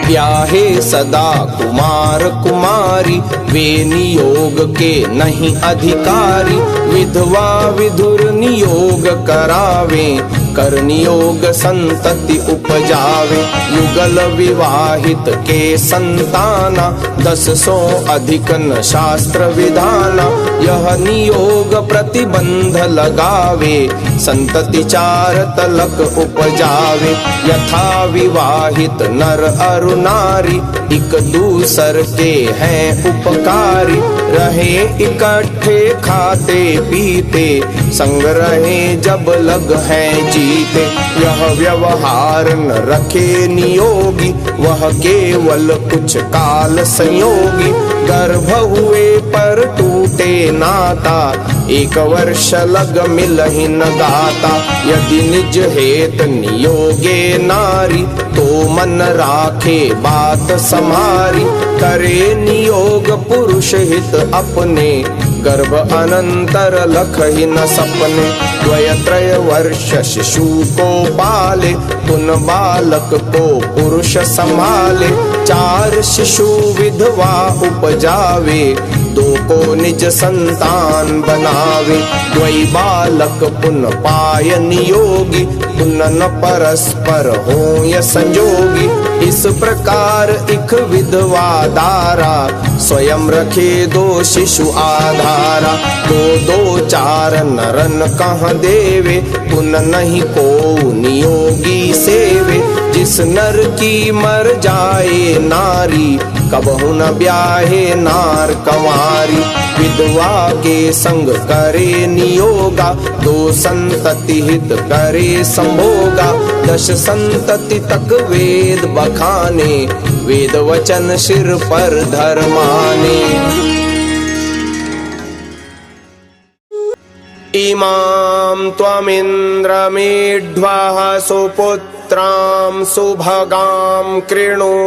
ब्याहे सदा कुमार कुमारी, वे नियोग के नहीं अधिकारी। विधवा विधुर नियोग करावे, कर नियोग संतति उपजावे। युगल विवाहित के संताना, 10 अधिक न शास्त्र विधाना। यह नियोग प्रतिबंध लगावे, संतति 4 तलक उपजावे। यथा विवाहित नर अरु नारी, एक दूसर के हैं उपकारी। रहे इकट्ठे खाते पीते, संग रहे जब लग हैं चीते। यह व्यवहार न रखे नियोगी, वह केवल कुछ काल संयोगी। गर्भ हुए पर टूटे नाता, 1 वर्ष लग मिलहि न गाता। यदि निज हेत नियोगे नारी, तो मन राखे बात समारी। करे नियोग पुरुष हित अपने, गर्भ अनंतर लखहि न सपने। 2-3 वर्ष शिशु को पाले, पुन बालक को पुरुष संभाले। 4 शिशु विधवा उपजावे, 2 को निज संतान बनावे। 2 बालक पुन पाय नियोगी, पुन न परस्पर होय संजोगी। इस प्रकार इक विधवा दारा, स्वयं रखे 2 शिशु आधारा। 2-2 4 नरन कहाँ देवे, पुन नहीं को नियोगी सेवे। जिस नर की मर जाए नारी, कबहु न ब्याहे नार कंवारी। विधवा के संग करे नियोगा, 2 संतति हित करे संभोगा। 10 संतति तक वेद बखाने, वेद वचन सिर पर धर्माने। इमां त्वमिन्द्र मेढ्वः सुपुत्रां सुभगां कृणु।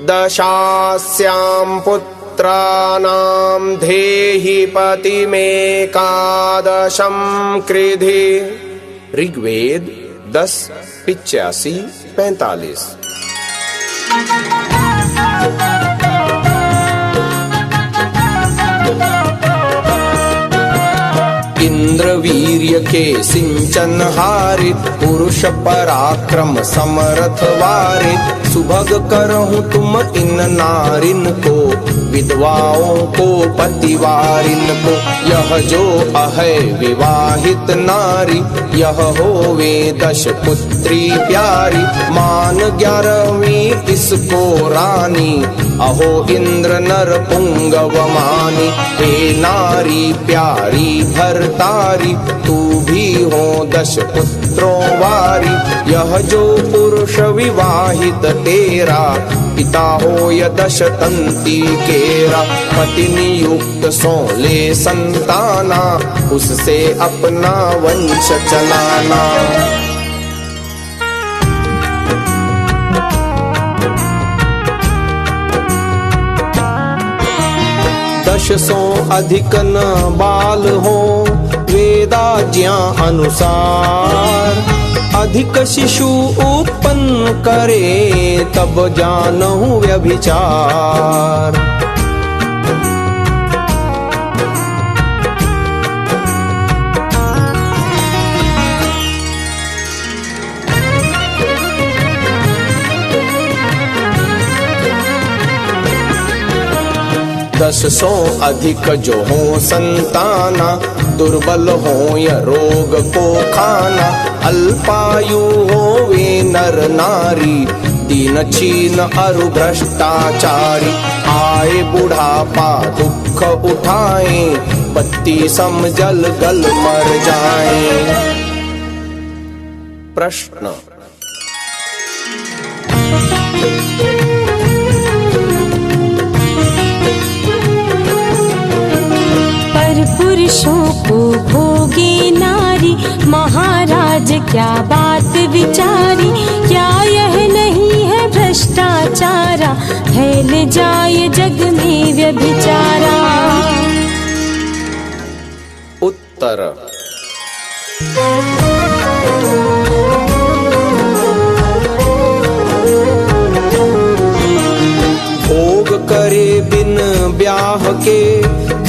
10 पुत्राणां धेहि पतिमेकादशं कृधि। ऋग्वेद 10:85-45। इंद्र वीर्य के सिंचन हारे, पुरुष पराक्रम समरथ वारे। सुभग करहूँ तुम इन नारिन को, विधवाओं को पतिवारिन को। यह जो अहै विवाहित नारी, यह होवे 10 पुत्री प्यारी। मान 11वीं इसको रानी, अहो इंद्र नर पुंगव मानी। हे नारी प्यारी भरतारी, तू भी हो 10 पुत्रों वारी। यह जो पुरुष विवाहित तेरा, पिता हो य 10 तंती केरा। पति नियुक्त सो ले संताना, उससे अपना वंश चलाना। 10 अधिक न बाल हो, वेदाज्ञा अनुसार। अधिक शिशु उत्पन्न करे, तब जानहु व्यभिचार। दसों अधिक जो हो संताना, दुर्बल हो या रोग को खाना। अल्पायु हो वे नर नारी, दीन चीन अरु भ्रष्टाचारी। आए बुढ़ापा दुख उठाए, पत्ती सम जल गल मर जाए। प्रश्न:
पुरुषों को भोगे नारी, महाराज क्या बात विचारी। क्या यह नहीं है भ्रष्टाचारा, फैल जाए जग में व्यभिचारा।
उत्तर: भोग करे बिन ब्याह के,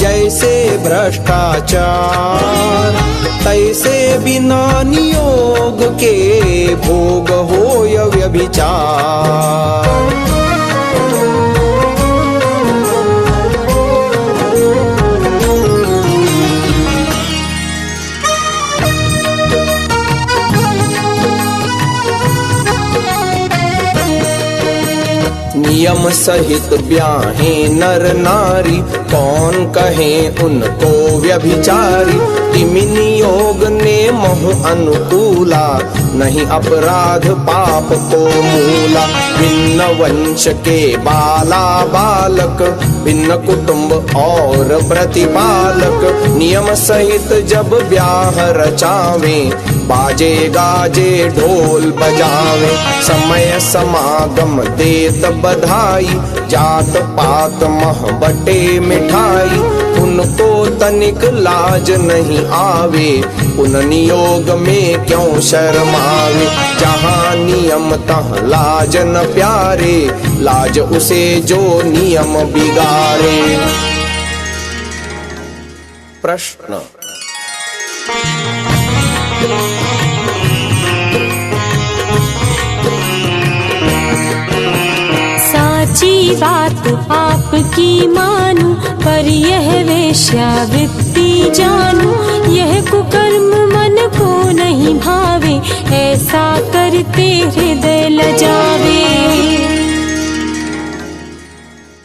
जैसे भ्रष्टाचार। तैसे बिना नियोग के, भोग होय व्यभिचार। नियम नियम सहित ब्याहे नर नारी, कौन कहे उनको व्यभिचारी। तिमि नियोग ने मोह अनुकूला, नहीं अपराध पाप को मूला। भिन्न वंश के बाला बालक, भिन्न कुटुंब और प्रतिपालक। नियम सहित जब ब्याह रचावे, बाजे गाजे ढोल बजावे। समय समागम देत बधाई, जात पात मह बटे मिठाई। उनको तनिक लाज नहीं आवे, उन नियोग में क्यों शर्मावे। जहाँ नियम तहाँ लाज न प्यारे, लाज उसे जो नियम बिगाड़े। प्रश्न।
साची बात आपकी मानू, पर यह वेश्यावृत्ति जानू। यह कुकर्म मन को नहीं भावे, ऐसा करते हृदय लजावे।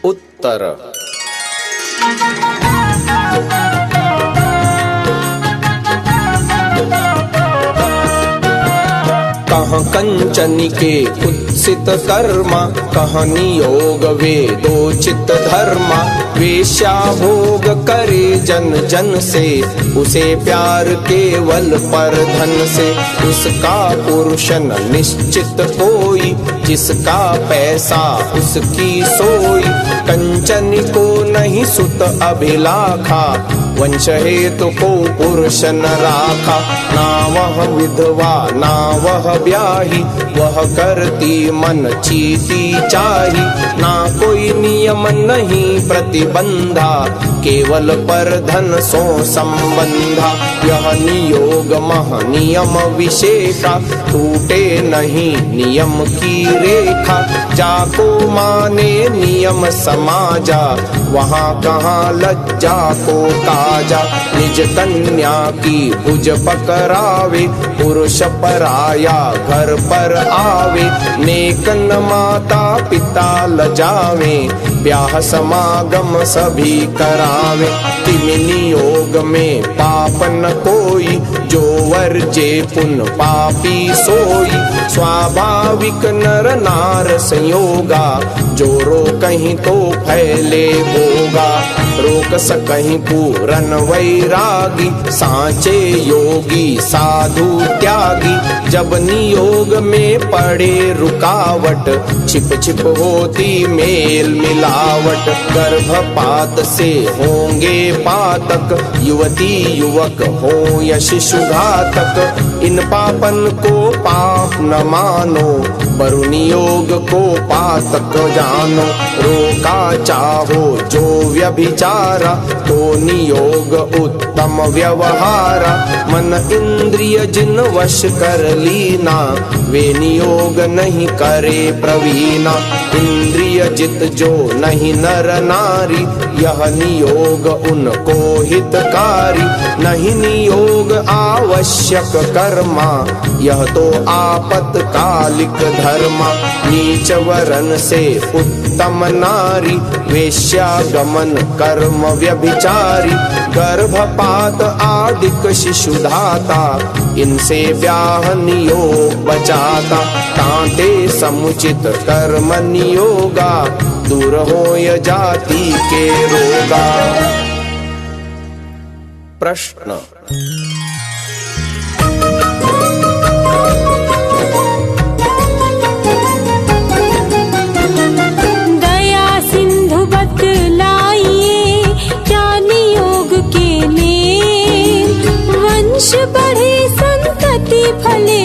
उत्तर। कहाँ कंचनी के कुत्सित कर्मा, कहाँ नियोग वेदोचित धर्मा। वेश्या भोग करे जन जन से, उसे प्यार केवल पर धन से। उसका पुरुष न निश्चित कोई, जिसका पैसा उसकी सोई। कंचनी को नहीं सुत अभिलाखा, वंश हेतु को पुरुष न राखा। ना वह विधवा ना वह ब्याही, वह करती मन चीती चाही। ना कोई नियम नहीं प्रतिबंधा, केवल पर धन सो संबंधा। यह नियोग मह नियम विशेषा, टूटे नहीं नियम की रेखा। जाको माने नियम समाजा, वहाँ कहाँ लज्जा को काजा। निज कन्या की भुज पकड़ावे, पुरुष पराया घर पर आवे। नेकन माता पिता लजावे, ब्याह समागम सभी करावे। तिमि नियोग में पाप न कोई, जो वर्जे पुन पापी सोई। स्वाभाविक नर नार संयोगा, जो रोकहीं तो फैले भोगा। रोक सकहीं पूरन वैरागी, सांचे योगी साधु त्यागी। जब नियोग में पड़े रुकावट, छिप छिप होती मेल मिलावट। गर्भपात से होंगे पातक, युवती युवक हो या शिशु घातक। इन पापन को पाप न मानो, बरु नियोग को पातक जानो। रोका चाहो जो व्यभिचारा, तो नियोग उत्तम व्यवहारा। मन इंद्रिय जिन वश कर लीना, वे नियोग नहीं करे प्रवीणा। इंद्रिय जित जो नहीं नर नारी, यह नियोग उनको हितकारी। नहीं नियोग आवश्यक कर्मा, यह तो आपत्कालिक धर्मा। नीच वरन से उत्तम नारी, वेश्यागमन कर्म व्यभिचारी। गर्भपात आदिक शिशुधाता, इनसे ब्याह नियोग बचाता। तांते समुचित कर्म नियोगा, दूर होय जाति के रोगा। प्रश्न।
दया सिंधु बतलाइए, क्या नियोग के लिए। वंश बढ़े संतति फले,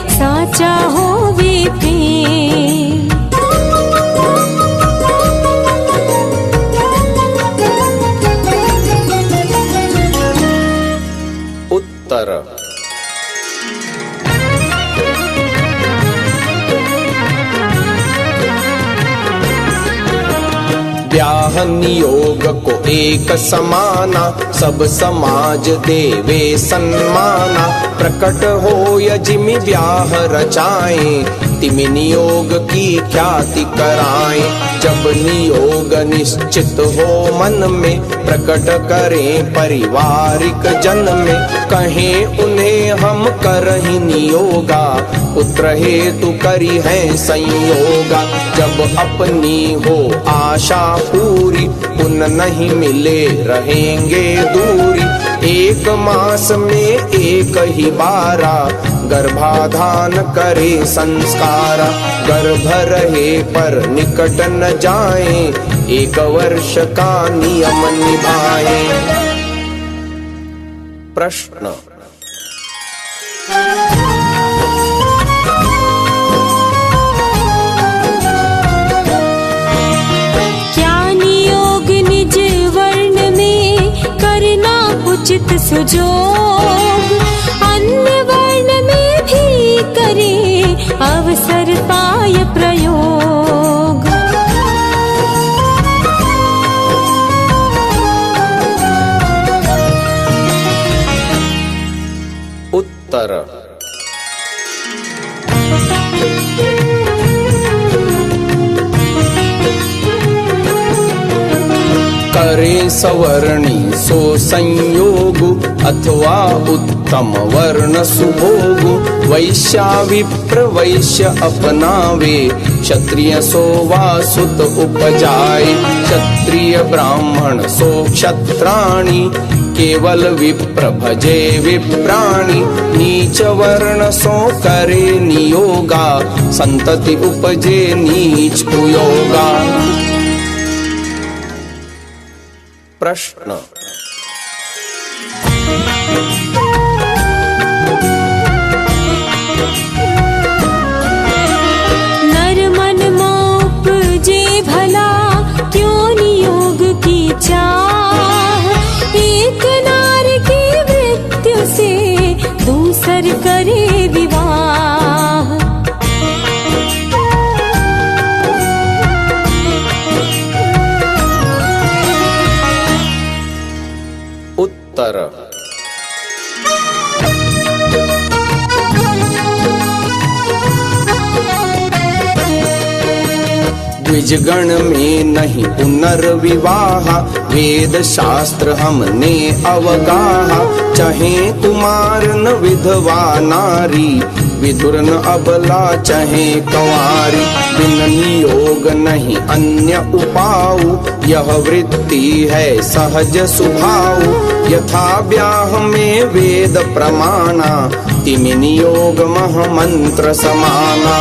साचा होवे प्रेम।
उत्तर। ब्याह नियोग को एक समाना, सब समाज देवे सन्माना। प्रकट हो यजिमि ब्याह रचाए, तिम नियोग की ख्याति कराएं। जब नियोग निश्चित हो मन में, प्रकट करें पारिवारिक जन में। कहें उन्हें हम करहि नियोगा, पुत्र हेतु करी है संयोगा। जब अपनी हो आशा पूरी, पुन नहीं मिले रहेंगे दूरी। 1 मास में 1 ही बारा, गर्भाधान करे संस्कारा। गर्भ रहे पर निकट न जाए, 1 वर्ष का नियम निभाए। प्रश्न।
क्या नियोग निज वर्ण में करना उचित सुजोग, अन्य वर्ण में भी करे अवसर पाय प्रयोग।
उत्तर। करे सवर्णी सो संयोग, अथवा उत्तम वर्ण सुभोग। वैश्या विप्र वैश्य अपनावे, क्षत्रिय सो वासुत उपजाए। क्षत्रिय ब्राह्मण सो क्षत्राणि, केवल विप्र भजे विप्राणि। नीच वर्ण सो करे नियोगा, संतति उपजे नीच कुयोगा। प्रश्न।
नर मन उपजे भला, क्यों नियोग की चाह। एक नार की मृत्यु से दूसर करे विवाह।
उत्तर। द्विजगण में नहीं पुनर्विवाह, वेद शास्त्र हमने अवगाहा। चाहे कुमार न विधवा नारी, विदुर न अबला चाहे कंवारी। बिन नियोग नहीं अन्य उपाऊ, यह वृत्ति है सहज सुभाऊ। यथा ब्याह में वेद प्रमाणा, तिम नियोग मह मंत्र समाना।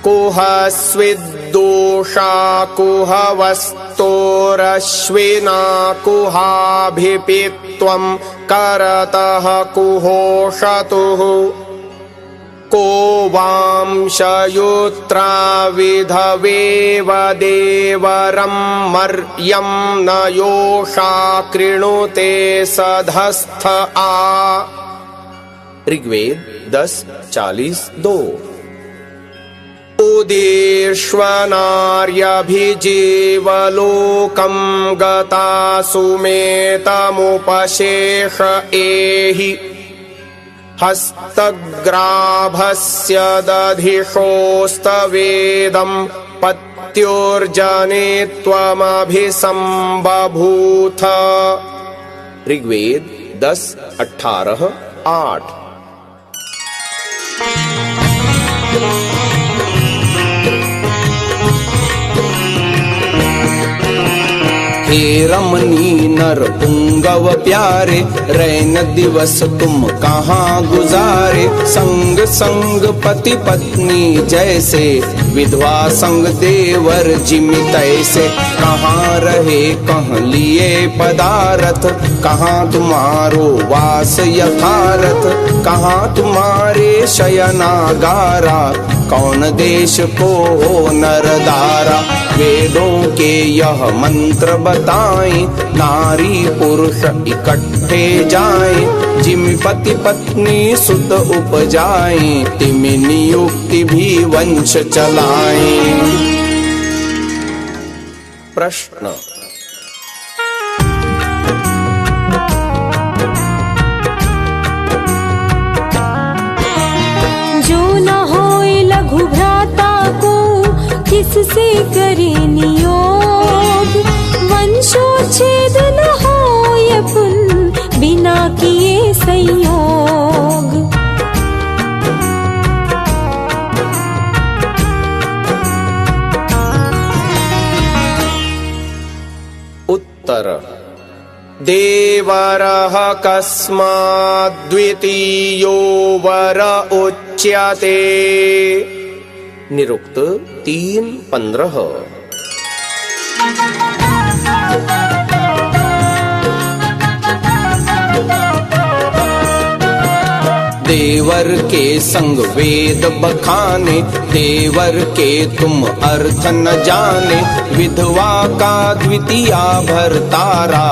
कुह स्विद्दोषा कुह वस्तोरश्विना कुहाभिपित्वं करतः कुहोषतुः। को वांशयुत्रा विधवेव देवरं मर्यं न योषा कृणुते सधस्थ आ। ऋग्वेद 10:40-2। उदेष्वनार्यभिजीवलोकं गता सुमेतमुपशेष एहि। हस्तग्राभस्य दधिषोस्तवेदं पत्योर्जने त्वमभिसंबभूथ। ऋग्वेद 10:18-8। हे रमणी नर पुंगव प्यारे, रैन दिवस तुम कहाँ गुजारे। संग संग पति पत्नी जैसे, विधवा संग देवर जिमि तैसे। कहाँ रहे कहाँ लिए पदारथ, कहाँ तुम्हारो वास यथारथ। कहाँ तुम्हारे शयनागारा, कौन देश को हो नरदारा। वेदों के यह मंत्र बताएं, नारी पुरुष इकट्ठे जाएं। जिमि पति पत्नी सुत उपजाएं, तिमि नियुक्ति भी वंश चलाएं। प्रश्न।
करे नियोग। वंशोच्छेद न होय पुन बिना किए संयोग।
उत्तर देवरः कस्माद् द्वितीयो वर उच्यते। निरुक्त 3:15। देवर के संग वेद बखाने, देवर के तुम अर्थ न जाने। विधवा का द्वितीया भरतारा,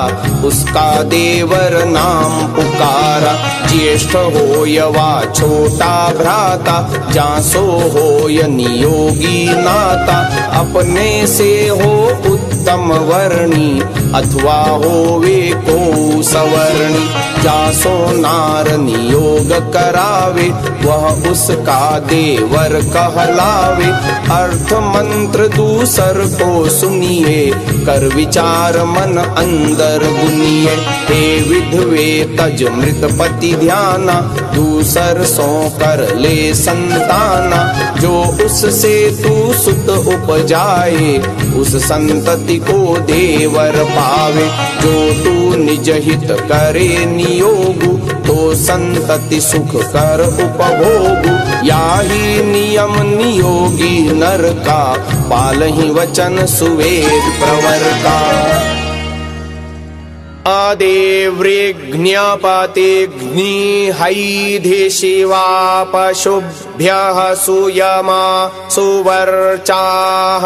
उसका देवर नाम पुकारा। ज्येष्ठ होय वा छोटा भ्राता, जासो होय नियोगी नाता। अपने से हो उत्तम वर्णी, अथवा होवे को सवर्णी। जासो नार नियोग करावे, वह उसका देवर कहलावे। अर्थ मंत्र दूसर को सुनिए, कर विचार मन अंदर बुनिए। हे विधवे तज मृत पति ध्याना, दूसर सो कर ले संताना। जो उससे तू सुत उपजाए, उस संतति को देवर पावे। जो तू निज हित करे नियोगु, तो संतति सुख कर उपभोगु। याही नियम नियोगी नर का, पालहि वचन सुवेद प्रवर का। आदेवृघ्न्यपतिघ्नि हैधि शिवा पशुभ्यः सूयमा सुवर्चाः।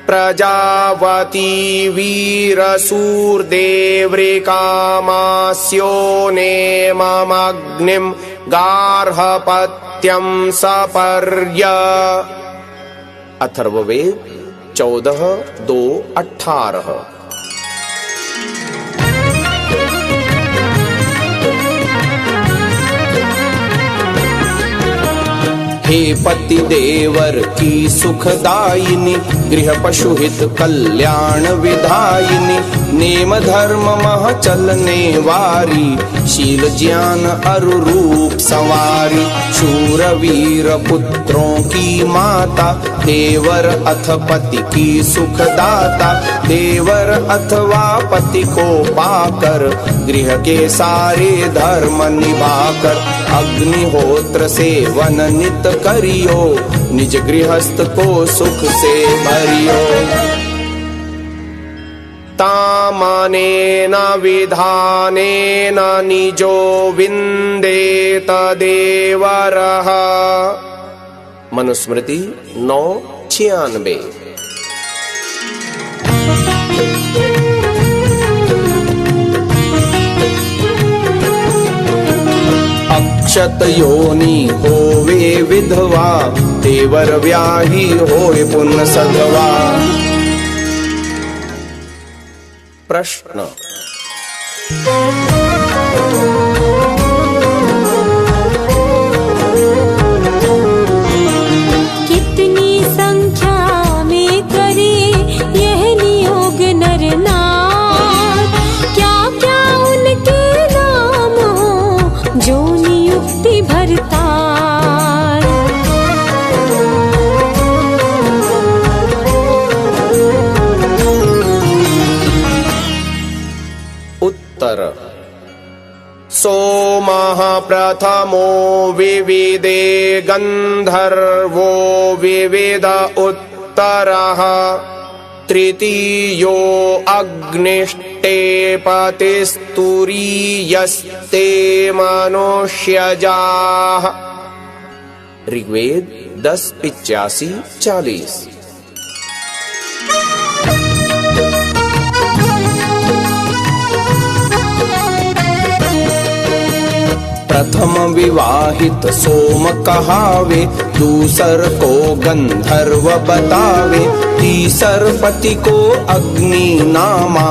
प्रजावती वीरसूर्देवृकामास्यो नेममग्निं गार्हपत्यं सपर्य। अथर्ववेद 14:2-18। हे पति देवर की सुखदायिनी, गृह पशु हित कल्याण विधायिनी। नेम धर्म मह चलने वारी, शील ज्ञान अरु रूप सवारी। शूर वीर पुत्रों की माता, देवर अथ पति की सुखदाता। देवर अथवा पति को पाकर, गृह के सारे धर्म निभाकर। अग्निहोत्र सेवन नित करियो, निज गृहस्थ को सुख से भरियो। तामनेन विधानेन निजो विन्देत देवरः। मनुस्मृति 9:96। अक्षत योनि होवे विधवा, देवर व्याही होय पुन सधवा। प्रश्न।
कितनी संख्या में करे यह नियोग नर नार। क्या क्या उनके नाम हो, जो नियुक्ति भरतार।
उत्तर सोमः प्रथमो विविदे गंधर्वो विविद उत्तरः। तृतीयो अग्निष्टे पतिस्तुरीयस्ते मनुष्यजाः। ऋग्वेद 10:85-40। प्रथम विवाहित सोम कहावे, दूसर को गंधर्व बतावे। तीसर पति को अग्नि नामा,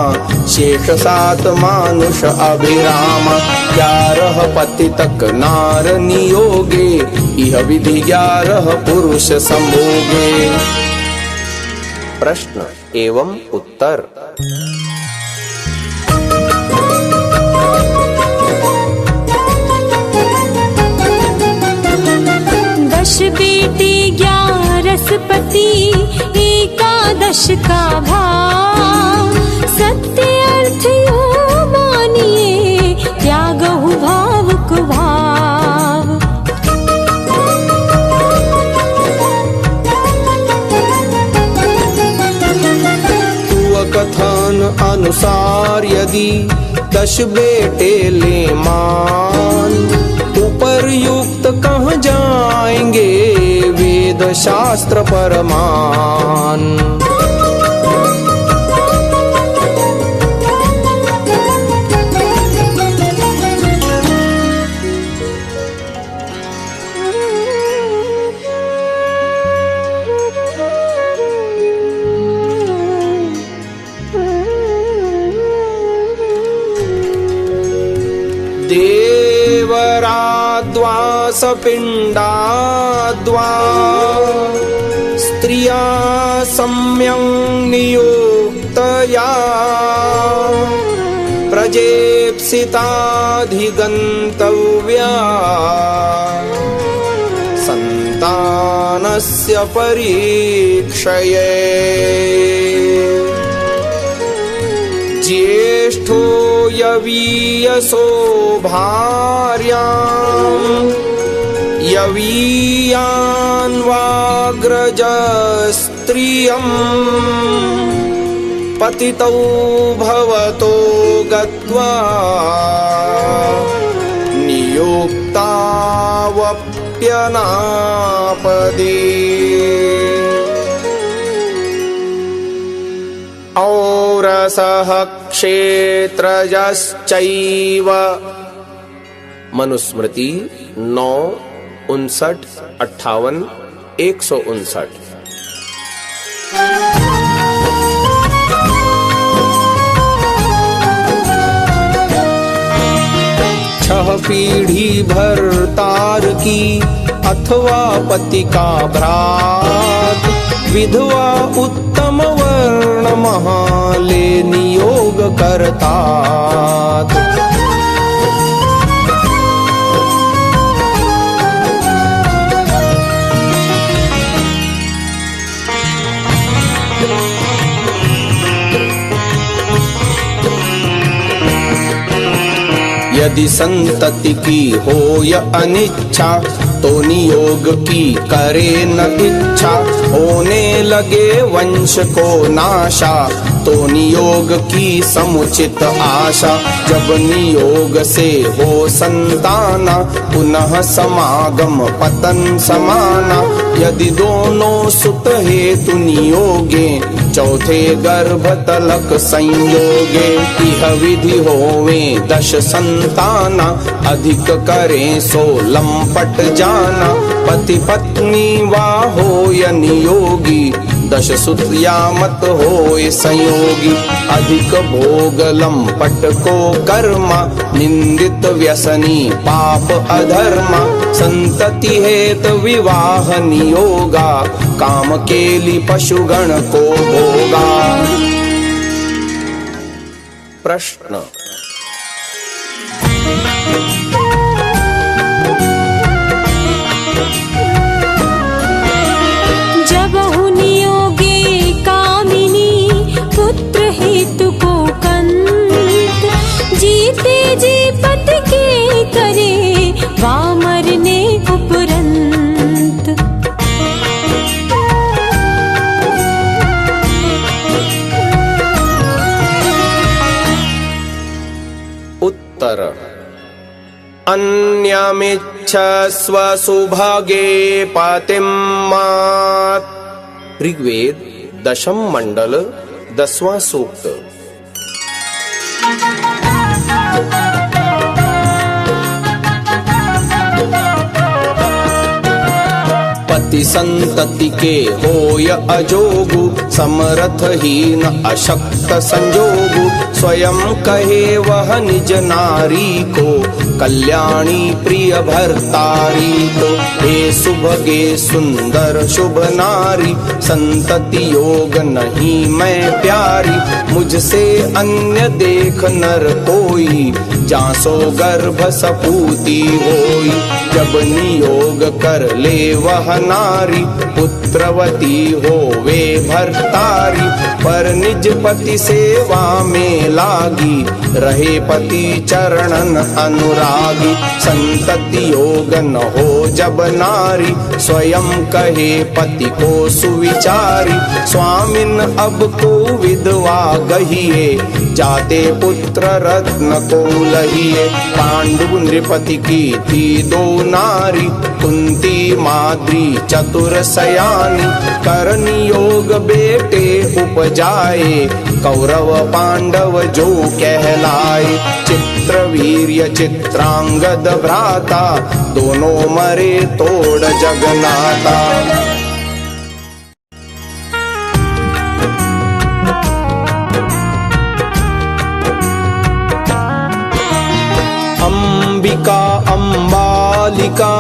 शेष 7 मानुष अभिरामा। 11 पति तक नार नियोगे, इह विधि 11 पुरुष संभोगे। प्रश्न एवं उत्तर।
दश बेटे 11 पति, एकादश का भाव। सत्य अर्थ यो मानिए, त्यागहु भाव को भाव।
कथन अनुसार यदि 10 बेटे ले मान, उपर्युक्त कहाँ जाएंगे वेद शास्त्र परमान। देवराद्वा सपिण्डाद्वा, स्त्रिया सम्यं नियोक्तया, प्रजेप्सिताधिगन्तव्या, सन्तानस्य परीक्षये। ज्येष्ठो यवीयसो भार्यां, यवीयान्वाग्रजस्त्रियम्, पतितौ भवतो गत्वा, नियोक्तावप्यनापदे। औरसः क्षेत्रजश्चैव। मनुस्मृति 9:59-58-159। छह पीढ़ी भरतार की, अथवा पति का भ्रात, विधवा उत्तम वर्ण महाले नियोग करतात। यदि संतति की हो या अनिच्छा, तो नियोग की करे न इच्छा। होने लगे वंश को नाशा, तो नियोग की समुचित आशा। जब नियोग से हो संताना, पुनः समागम पतन समाना। यदि दोनों सुत हेतु नियोगे, चौथे गर्भ तलक संयोगे। इह विधि होवे 10 संताना, अधिक करें सो लंपट जाना। पति पत्नी वा हो या नियोगी, 10 सुत या मत होए संयोगी। अधिक भोग लंपट को कर्मा, निंदित व्यसनी पाप अधर्मा। संतति हेत विवाह नियोगा, काम केली पशुगण को भोगा। प्रश्न
जीते जी पति के करे, वा मरने उपरंत।
उत्तर अन्यमिच्छस्व सुभगे पतिं मात्। ऋग्वेद 10th मंडल 10वां सूक्त। पति संतति के होय अजोगु, समरथ हीन अशक्त संजोगु। स्वयं कहे वह निज नारी को, कल्याणी प्रिय भरतारी। तो हे सुभगे सुंदर शुभ नारी, संतति योग नहीं मैं प्यारी। मुझसे अन्य देख नर कोई, जासो गर्भ सपूती होई। जब नियोग कर ले वह नारी, पुत्रवती होवे भरतारी। पर निज पति सेवा में लागी, रहे पति चरणन अनुरागी। संतति योग न हो जब नारी, स्वयं कहे पति को सुविचारी। स्वामिन अब को विधवा गहिए, जाते पुत्र रत्न को लहिए। पांडु नृपति की थी दो नारी, कुंती माद्री चतुर सयानी। कर नियोग बेटे उपजाए, कौरव पांडव जो कहलाए। चित्रवीर्य चित्रांगद भ्राता, दोनों मरे तोड़ जगनाता। अंबिका अंबालिका,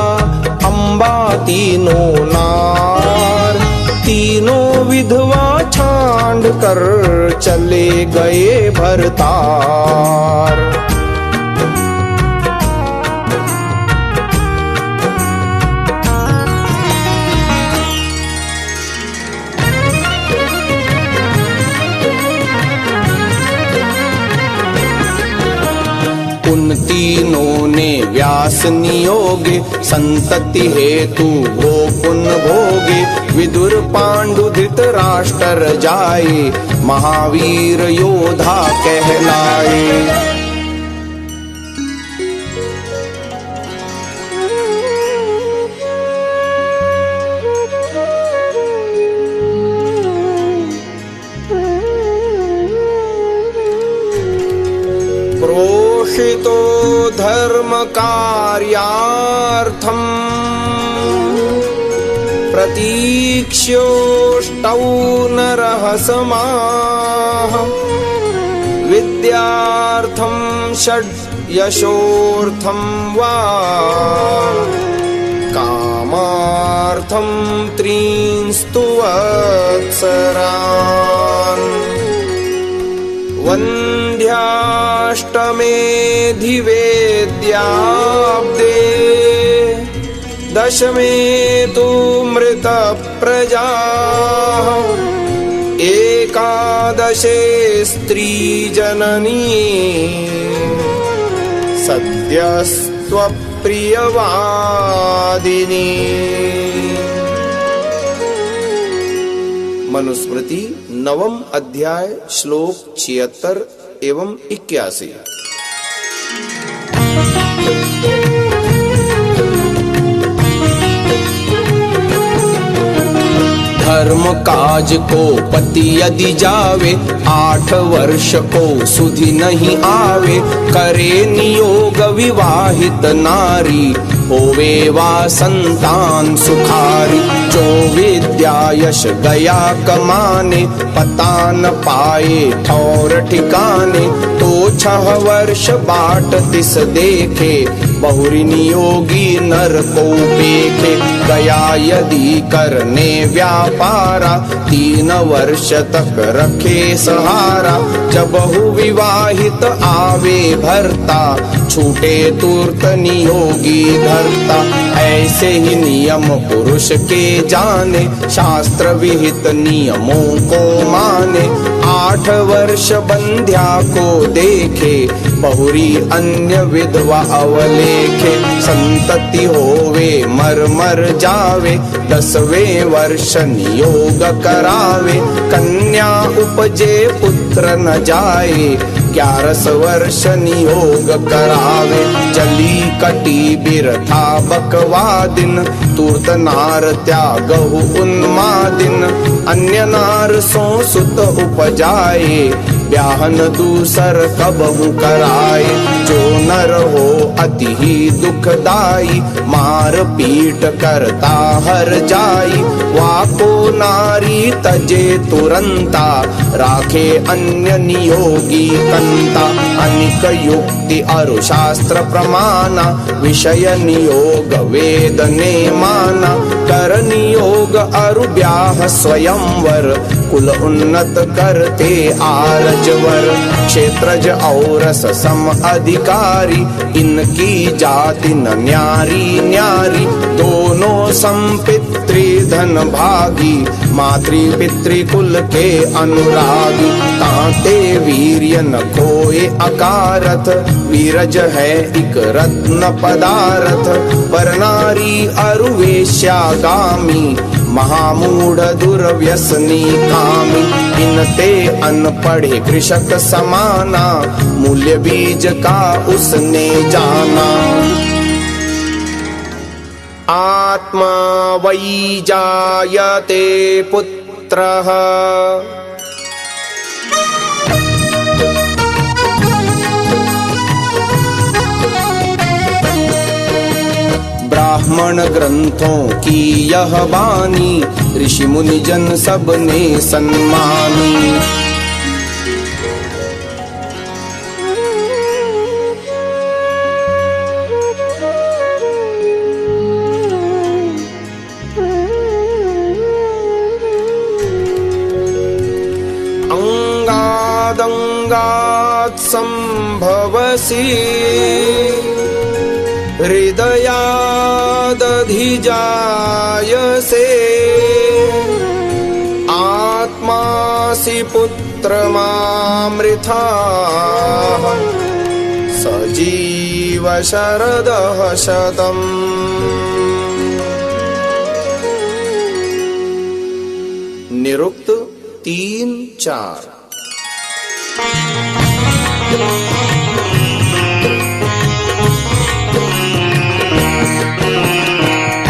अंबा तीनों नार। तीनों विधवा छांड कर चले गए भरतार। उन तीनों ने व्यास नियोगे, संतति हेतु वो पुन भोगे। विदुर पांडु धृतराष्ट्र जाए, महावीर योधा कहलाए। प्रोषितो धर्म कार्यार्थम, प्रतीक्ष्योष्टौ नरः समाः। विद्यार्थं षड्यशोर्थं वा, कामार्थं त्रींस्तु वत्सरान्। वन्ध्याष्टमेऽधिवेद्याब्दे, दशमे तु मृत प्रजाः। एकादशे स्त्री जननी, सद्यस्त्वप्रियवादिनी। मनुस्मृति नवम अध्याय श्लोक 76 एवं 81। धर्म काज को पति यदि जावे, 8 वर्ष को सुधि नहीं आवे। करे नियोग विवाहित नारी, होवे वा संतान सुखारी। जो विद्या यश गया कमाने, पता न पाए ठौर ठिकाने। तो 6 वर्ष बाट तिस देखे, बहुरी नियोगी नर को पेखे। गया यदि करने व्यापारा, 3 वर्ष तक रखे सहारा। जब विवाहित आवे भरता, छूटे तुरत नियोगी धरता। ऐसे ही नियम पुरुष के जाने, शास्त्र विहित नियमों को माने। 8 वर्ष बंध्या को देखे, बहुरी अन्य विधवा अवलेखे। संतति होवे मर मर जावे, 10वें वर्ष नियोग करावे। कन्या उपजे पुत्र न जाए, 11 वर्ष नियोग करावे। जली कटी बिरथा बकवा दिन, तूर्त नार त्यागहु उन्मादिन। अन्य नार सो सुत उपजाए, ब्याहन दूसर कबहु कराए। जो नर हो अति ही दुखदाई, मार पीट करता हर जाई। वाको नारी तजे तुरंता, राखे अन्य नियोगी कंता। अनिक युक्ति अरु शास्त्र प्रमाना, विषय नियोग वेद ने माना। कर नियोग अरु ब्याह स्वयंवर, कुल उन्नत करते आरजवर। क्षेत्रज औरस सम अधिकारी, इनकी जाति न न्यारी न्यारी। दोनों संपित्री धन भागी, मातृ पितृकुल के अनुरागी। ताते वीर्य न खोए अकारथ, वीरज है इक रत्न पदारथ। पर नारी अरु वेश्यागामी, महामूढ़ दुर्व्यसनी कामी। इनते अनपढ़े कृषक समाना, मूल्य बीज का उसने जाना। आत्मा वै जायते पुत्रः, ब्राह्मण ग्रंथों की यह वाणी, ऋषि मुनि जन सबने सन्मानी। अंगादंगात् संभवसि, हृदयादधिजायसे। आत्मासि पुत्रमामृथा, सजीव शरदः शतम्। निरुक्त 3-4।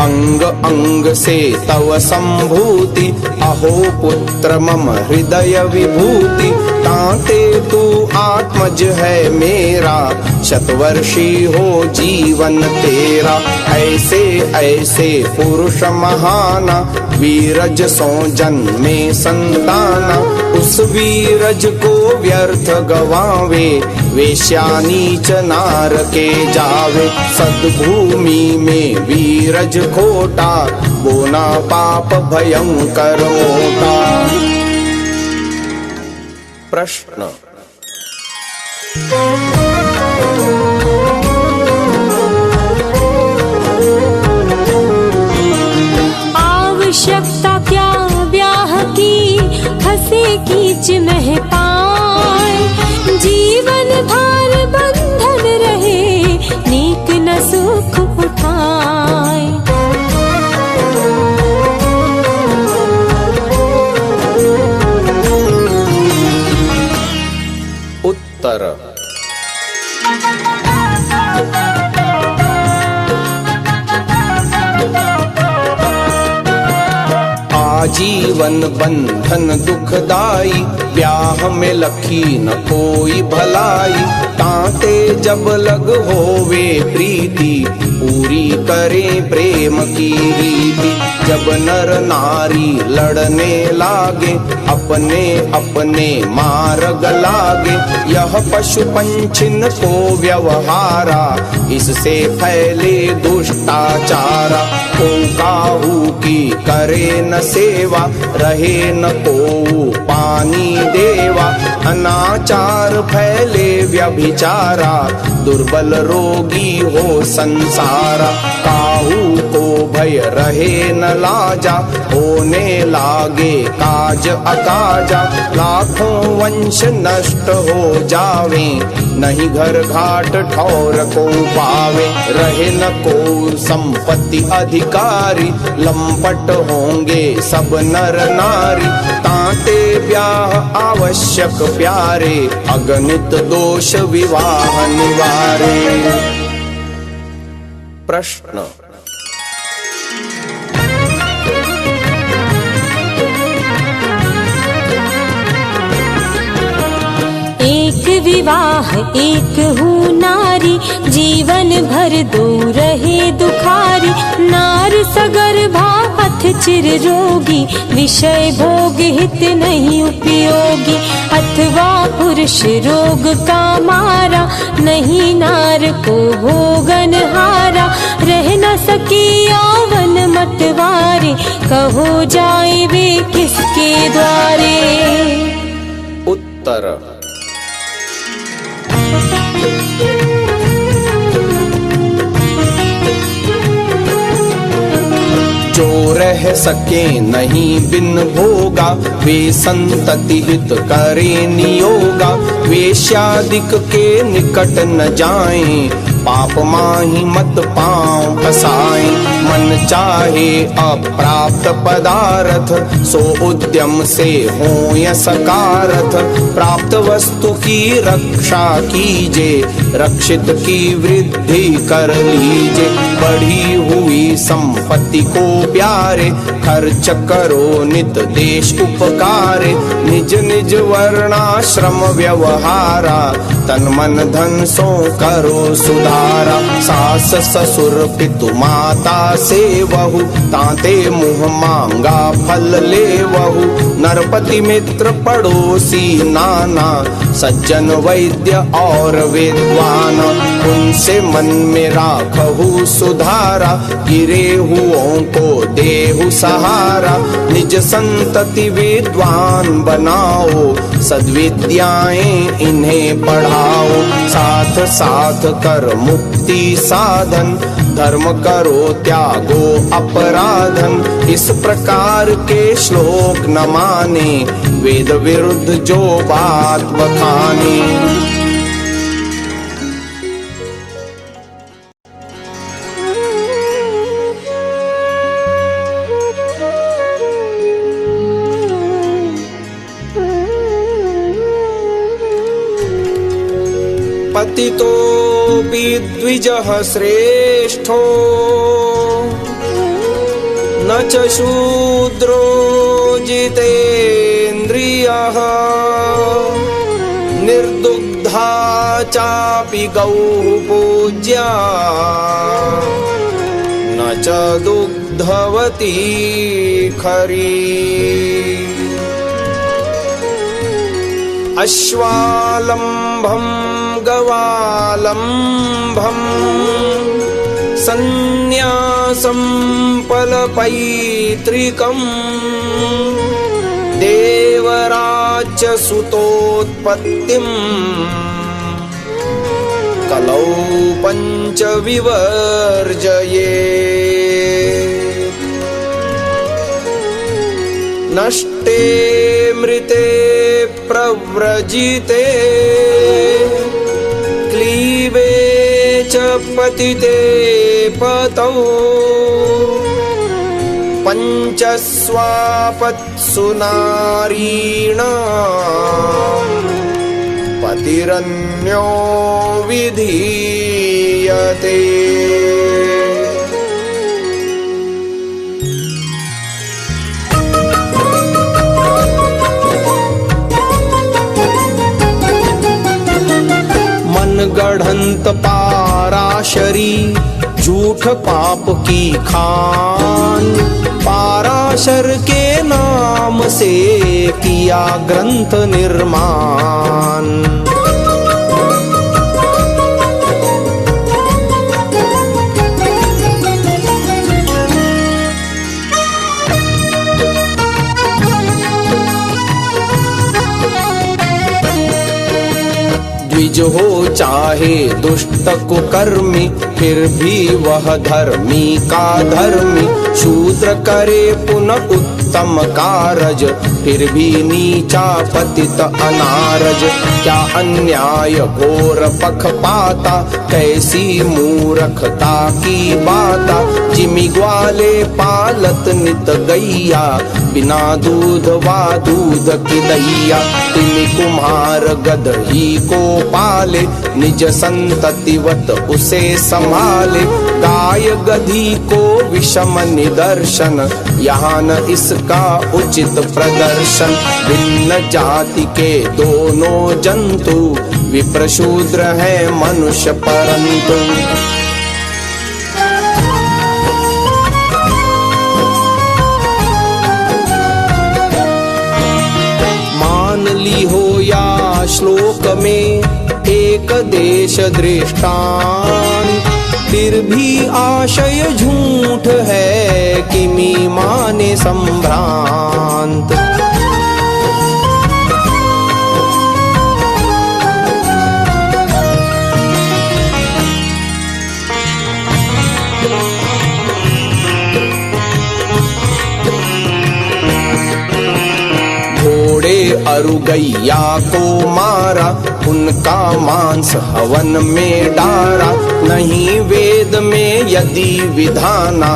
अंग अंग से तव संभूति, अहो पुत्र मम हृदय विभूति। ताते तू आत्मज है मेरा, शतवर्षी हो जीवन तेरा। ऐसे ऐसे पुरुष महाना, वीरज सो जन्मे संताना। उस वीरज को व्यर्थ गवावे, वेश्या नीच नार के जावे। सद्भूमि में वीरज खोटा, बोना पाप भयंकर मोटा। प्रश्न।
आवश्यकता क्या ब्याह की, हंसे कीच मह पाए। जीवन भर बंधन रहे, नीक न सुख उठाए।
उत्तर। आजीवन बंधन दुखदाई, ब्याह में लखी न कोई भलाई। ताते जब लग होवे प्रीति, पूरी करें प्रेम की रीति। जब नर नारी लड़ने लागे, अपने अपने मार्ग लागे। यह पशु पंछिन को व्यवहारा, इससे फैले दुष्टाचारा। को काहू की करे न सेवा, रहे न को पानी देवा। अनाचार फैले व्यभिचारा, दुर्बल रोगी हो संसारा। काहू को भय रहे न लाजा, होने लागे काज अकाजा। लाखों वंश नष्ट हो जावे, नहीं घर घाट ठौर को पावे। रहे न को संपत्ति अधिकारी, लंपट होंगे सब नर नारी। ताते ब्याह आवश्यक प्यारे, अगणित दोष विवाह निवारे। प्रश्न।
एक विवाह एक हूँ नारी, जीवन भर दो रहे दुखारी। नार सगर भात पथ चिर रोगी, विषय भोग हित नहीं उपयोगी। अथवा पुरुष रोग का मारा, नहीं नार को भोगन हारा। रह न सके यौवन मतवारे, कहो जाए वे किसके द्वारे।
उत्तर जो रह सके नहीं बिन भोगा, वे संतति हित करे नियोगा। वेश्यादिक के निकट न जाएं, पाप माही मत पाँव फसाएं। मन चाहे अप्राप्त पदार्थ, सो उद्यम से हो या सकारथ। प्राप्त वस्तु की रक्षा कीजे, रक्षित की वृद्धि कर लीजे। बढ़ी हुई संपत्ति को प्यारे, खर्च करो नित देश उपकारे। निज निज वर्णाश्रम व्यवहारा, तन मन धन सो करो सुधारा। सास ससुर पितु माता से वहु, ताते मुँह मांगा फल ले वहु। नरपति मित्र पड़ोसी नाना, सज्जन वैद्य और विद्वान। उनसे मन में राखहु सुधारा, गिरे हुओं को देहु सहारा। निज संतति विद्वान बनाओ, सद्विद्याएं इन्हें पढ़ाओ। साथ साथ कर मुक्ति साधन, धर्म करो त्यागो अपराधन। इस प्रकार के श्लोक न माने, वेद विरुद्ध जो बात बखाने। पतितोऽपि द्विजः श्रेष्ठो, न च शूद्रो जितेन्द्रियः। निर्दुग्धा चापि गौः पूज्या, न च दुग्धवती खरी। अश्वालम्भं गवालम्भं, सन्न्यासं फलपैतृकम्। देवराज्य सुतोत्पत्तिम्, कलौ पञ्च विवर्जये। नष्टे मृते प्रव्रजिते, क्लीवे च पतिते पतौ। पञ्चस्वापत्सु नारीणाम्, पतिरन्यो विधीयते। गढ़ंत पाराशरी, झूठ पाप की खान। पाराशर के नाम से किया ग्रंथ निर्माण। द्विज हो चाहे दुष्ट कुकर्मी, फिर भी वह धर्मी का धर्मी। शूद्र करे पुनः उत्तम कारज, फिर भी नीचा पतित अनारज। क्या अन्याय घोर पक्षपाता, कैसी मूर्खता की बाता। जिमि ग्वाले पालत नित गैया, बिना दूध वा दूध की दैया। तिमि कुम्हार गदही को पाले, निज संततिवत उसे संभाले। गाय गधी को विषम निदर्शन, यहाँ न इसका उचित प्रदर्शन। भिन्न जाति के दोनों जंतु, विप्र शूद्र है मनुष्य परंतु। ली हो या श्लोक में एक देश दृष्टांत, फिर भी आशय झूठ है किमी माने संभ्रांत। अरु गैया को मारा, उनका मांस हवन में डारा, नहीं वेद में यदि विधाना,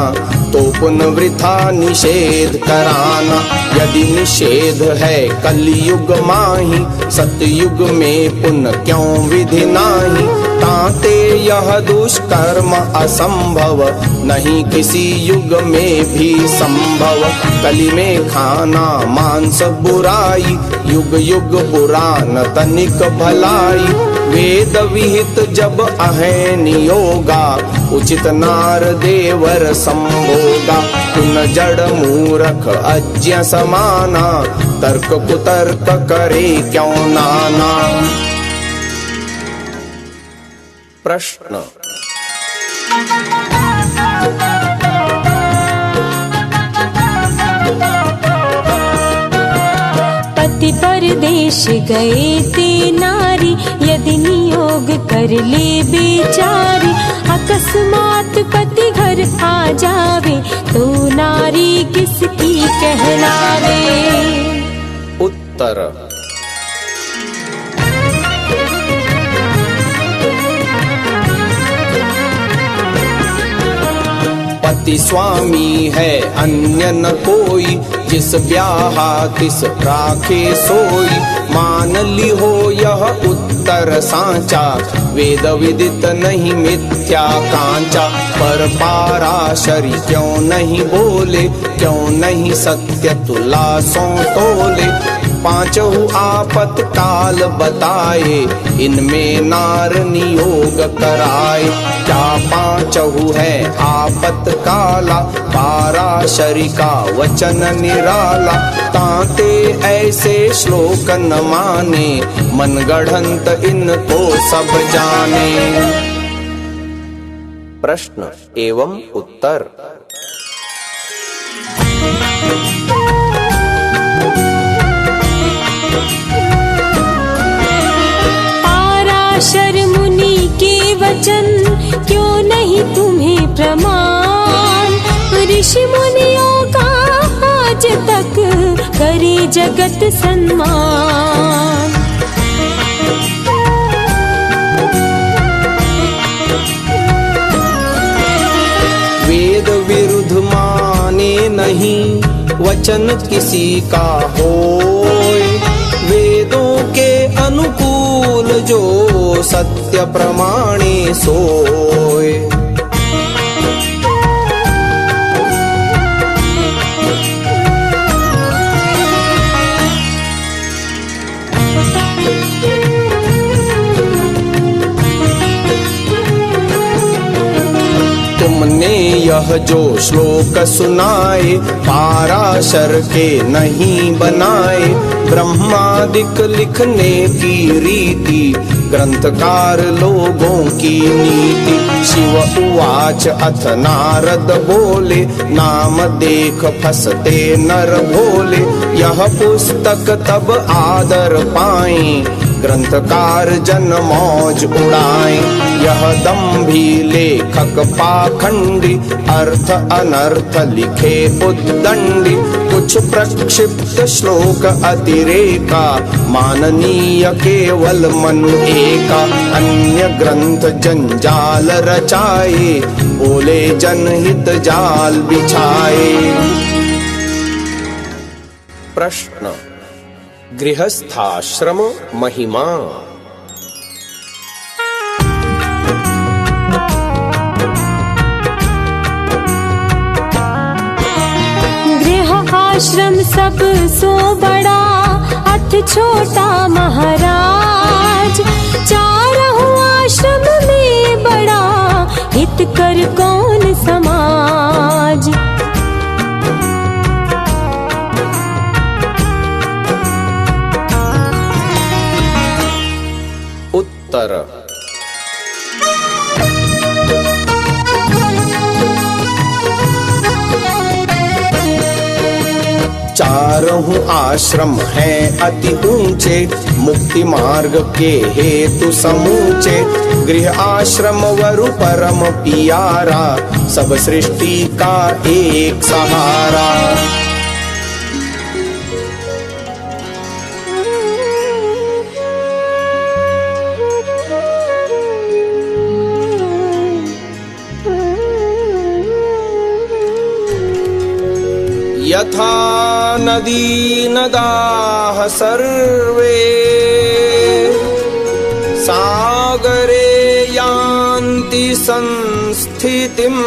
तो पुनर्वृथा निषेध कराना। यदि निषेध है कलयुग माही, सतयुग में पुण्य क्यों विधि नाही। ताते यह दुष्कर्म असंभव, नहीं किसी युग में भी संभव। कली में खाना मांस बुराई, युग युग पुराण तनिक भलाई। वेद विहित जब अहे नियोगा, उचित नार देवर संभोगा। पुन जड़ मूरख अज्ञ समाना, तर्क कुतर्क करे क्यों नाना। प्रश्न।
पति परदेश गए ते नारी, यदि नियोग कर ले बेचारी। अकस्मात पति घर आ जावे, तो नारी किसकी कहलावे।
उत्तर। पति स्वामी है अन्य न कोई, जिस ब्याहा तिस राखे सोई। मान ली हो यह उत्तर साचा, वेद विदित नहीं मिथ्या कांचा। पर पाराशरी क्यों नहीं बोले, क्यों नहीं सत्य तुला सो तोले। पांचहु आपत काल बताए, इनमें नार नियोग कराए। क्या पांचहु है आपत काला, पाराशरी का वचन निराला। ताते ऐसे श्लोक न माने, मन गढ़ंत इनको सब जाने। प्रश्न एवं उत्तर।
पाराशर मुनि के वचन, क्यों नहीं तुम्हें प्रमाण। ऋषि मुनियों का आज तक करे जगत सम्मान।
वेद विरुद्ध माने नहीं, वचन किसी का होय। वेदों के अनुकूल जो सत्य प्रमाणे सोय। तुमने यह जो श्लोक सुनाए, पाराशर के नहीं बनाए। ब्रह्मादिक लिखने की रीति, ग्रंथकार लोगों की नीति। शिव उवाच अथ नारद बोले, नाम देख फंसते नर भोले। यह पुस्तक तब आदर पाए, ग्रंथकार जन मौज उड़ाए। यह दंभी लेखक पाखंडी, अर्थ अनर्थ लिखे उद्दंडी। कुछ प्रक्षिप्त श्लोक अतिरेका, माननीय केवल मनु एका। अन्य ग्रंथ जंजाल रचाए, बोले जनहित जाल बिछाए। प्रश्न गृहस्थाश्रम महिमा।
गृह आश्रम सब सो बड़ा, अथ छोटा महाराज। चारों आश्रम में बड़ा, हित कर कौन समाज।
तीनों आश्रम हैं अति ऊंचे, मुक्ति मार्ग के हेतु समूचे। गृह आश्रम वरु परम पियारा, सब सृष्टि का एक सहारा। यथा नदी नदाः सर्वे सागरे यान्ति संस्थितिम्,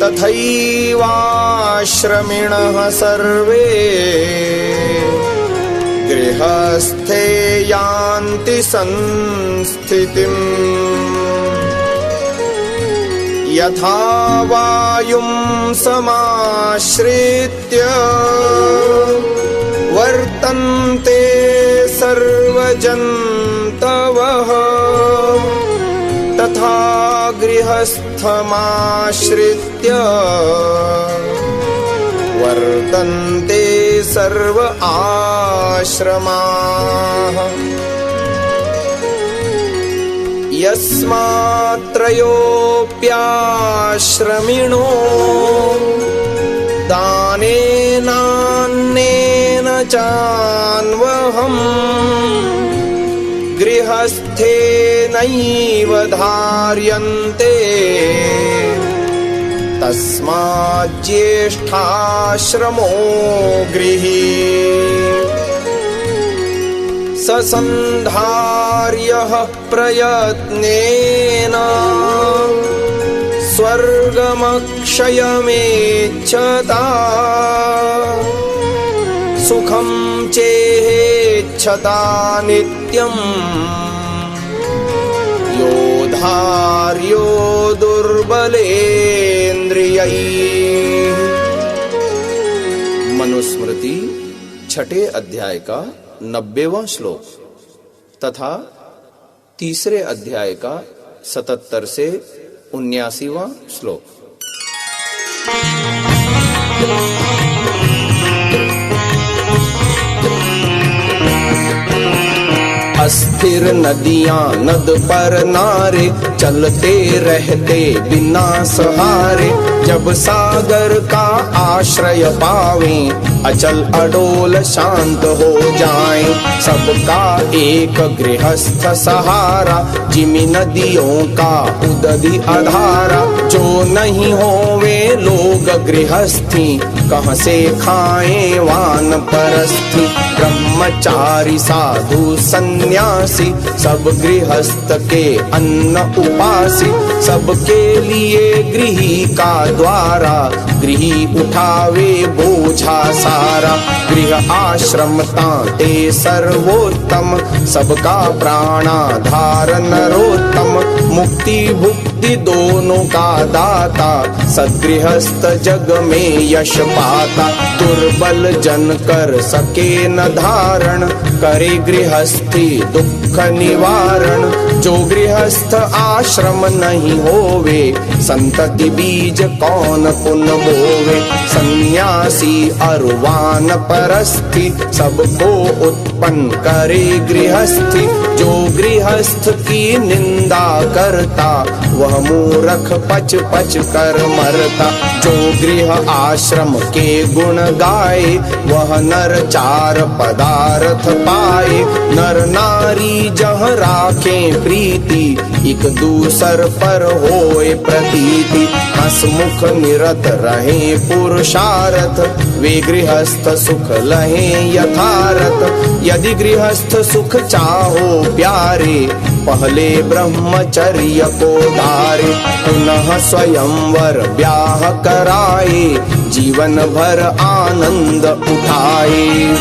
तथैवाश्रमिणः सर्वे गृहस्थे यान्ति संस्थितिम्। यथा वायुं समाश्रित्य वर्तन्ते सर्वजन्तवः, तथा गृहस्थमाश्रित्य वर्तन्ते सर्व आश्रमाः। यस्मात्त्रयोऽप्याश्रमिणो दानेनान्नेन चान्वहम्, गृहस्थेनैव धार्यन्ते, तस्माज्ज्येष्ठाश्रमो गृही। ससन्धार्यः प्रयत्नेन स्वर्गमक्षयमेच्छता, सुखं चेच्छता नित्यम्, यो धार्यो दुर्बलेन्द्रियैः। मनुस्मृति छठे अध्याय का 90वां श्लोक तथा तीसरे अध्याय का 77 से 79वां श्लोक। अस्थिर नदियां नद पर नारे, चलते रहते बिना सहारे। जब सागर का आश्रय पावें, अचल अडोल शांत हो जाएं। सबका एक गृहस्थ सहारा, जिमि नदियों का उदधि आधारा। जो नहीं होवे लोग गृहस्थी, कहाँ से खाएं वानप्रस्थी। ब्रह्मचारी साधु सन्यासी, सब गृहस्थ के अन्न उपासी। सबके लिए गृही का द्वारा, गृही उठावे बोझा सारा। गृह आश्रम तांते सर्वोत्तम, सबका प्राणाधार नरोत्तम। मुक्ति भुक्ति दोनों का दाता, सद्गृहस्थ जग में यश पाता। दुर्बल जन कर सके न धारण, करे गृहस्थी दुख निवारण। जो गृहस्थ आश्रम नहीं होवे, संतति बीज कौन पुन बोवे। सन्यासी अरुवान परस्थी, सबको उत्पन्न करे गृहस्थी। जो गृहस्थ की निंदा करता, वह मूर्ख पच पच कर मरता। जो गृह आश्रम के गुण गाए, वह नर चार पदार्थ पाए। नर नारी जहाँ राखें प्रीति, एक दूसर पर होए प्रतीति। हंसमुख निरत रहे पुरुषार्थ, वे गृहस्थ सुख लहे यथारथ। यदि गृहस्थ सुख चाहो प्यारे, पहले ब्रह्मचर्य को धारे। पुनः स्वयंवर ब्याह कराए, जीवन भर आनंद उठाए।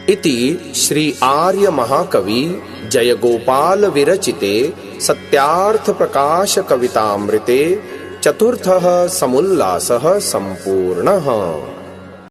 इति श्री आर्य महाकवि जयगोपाल विरचिते सत्यार्थ प्रकाश कवितामृते चतुर्थः समुल्लासः सम्पूर्णः।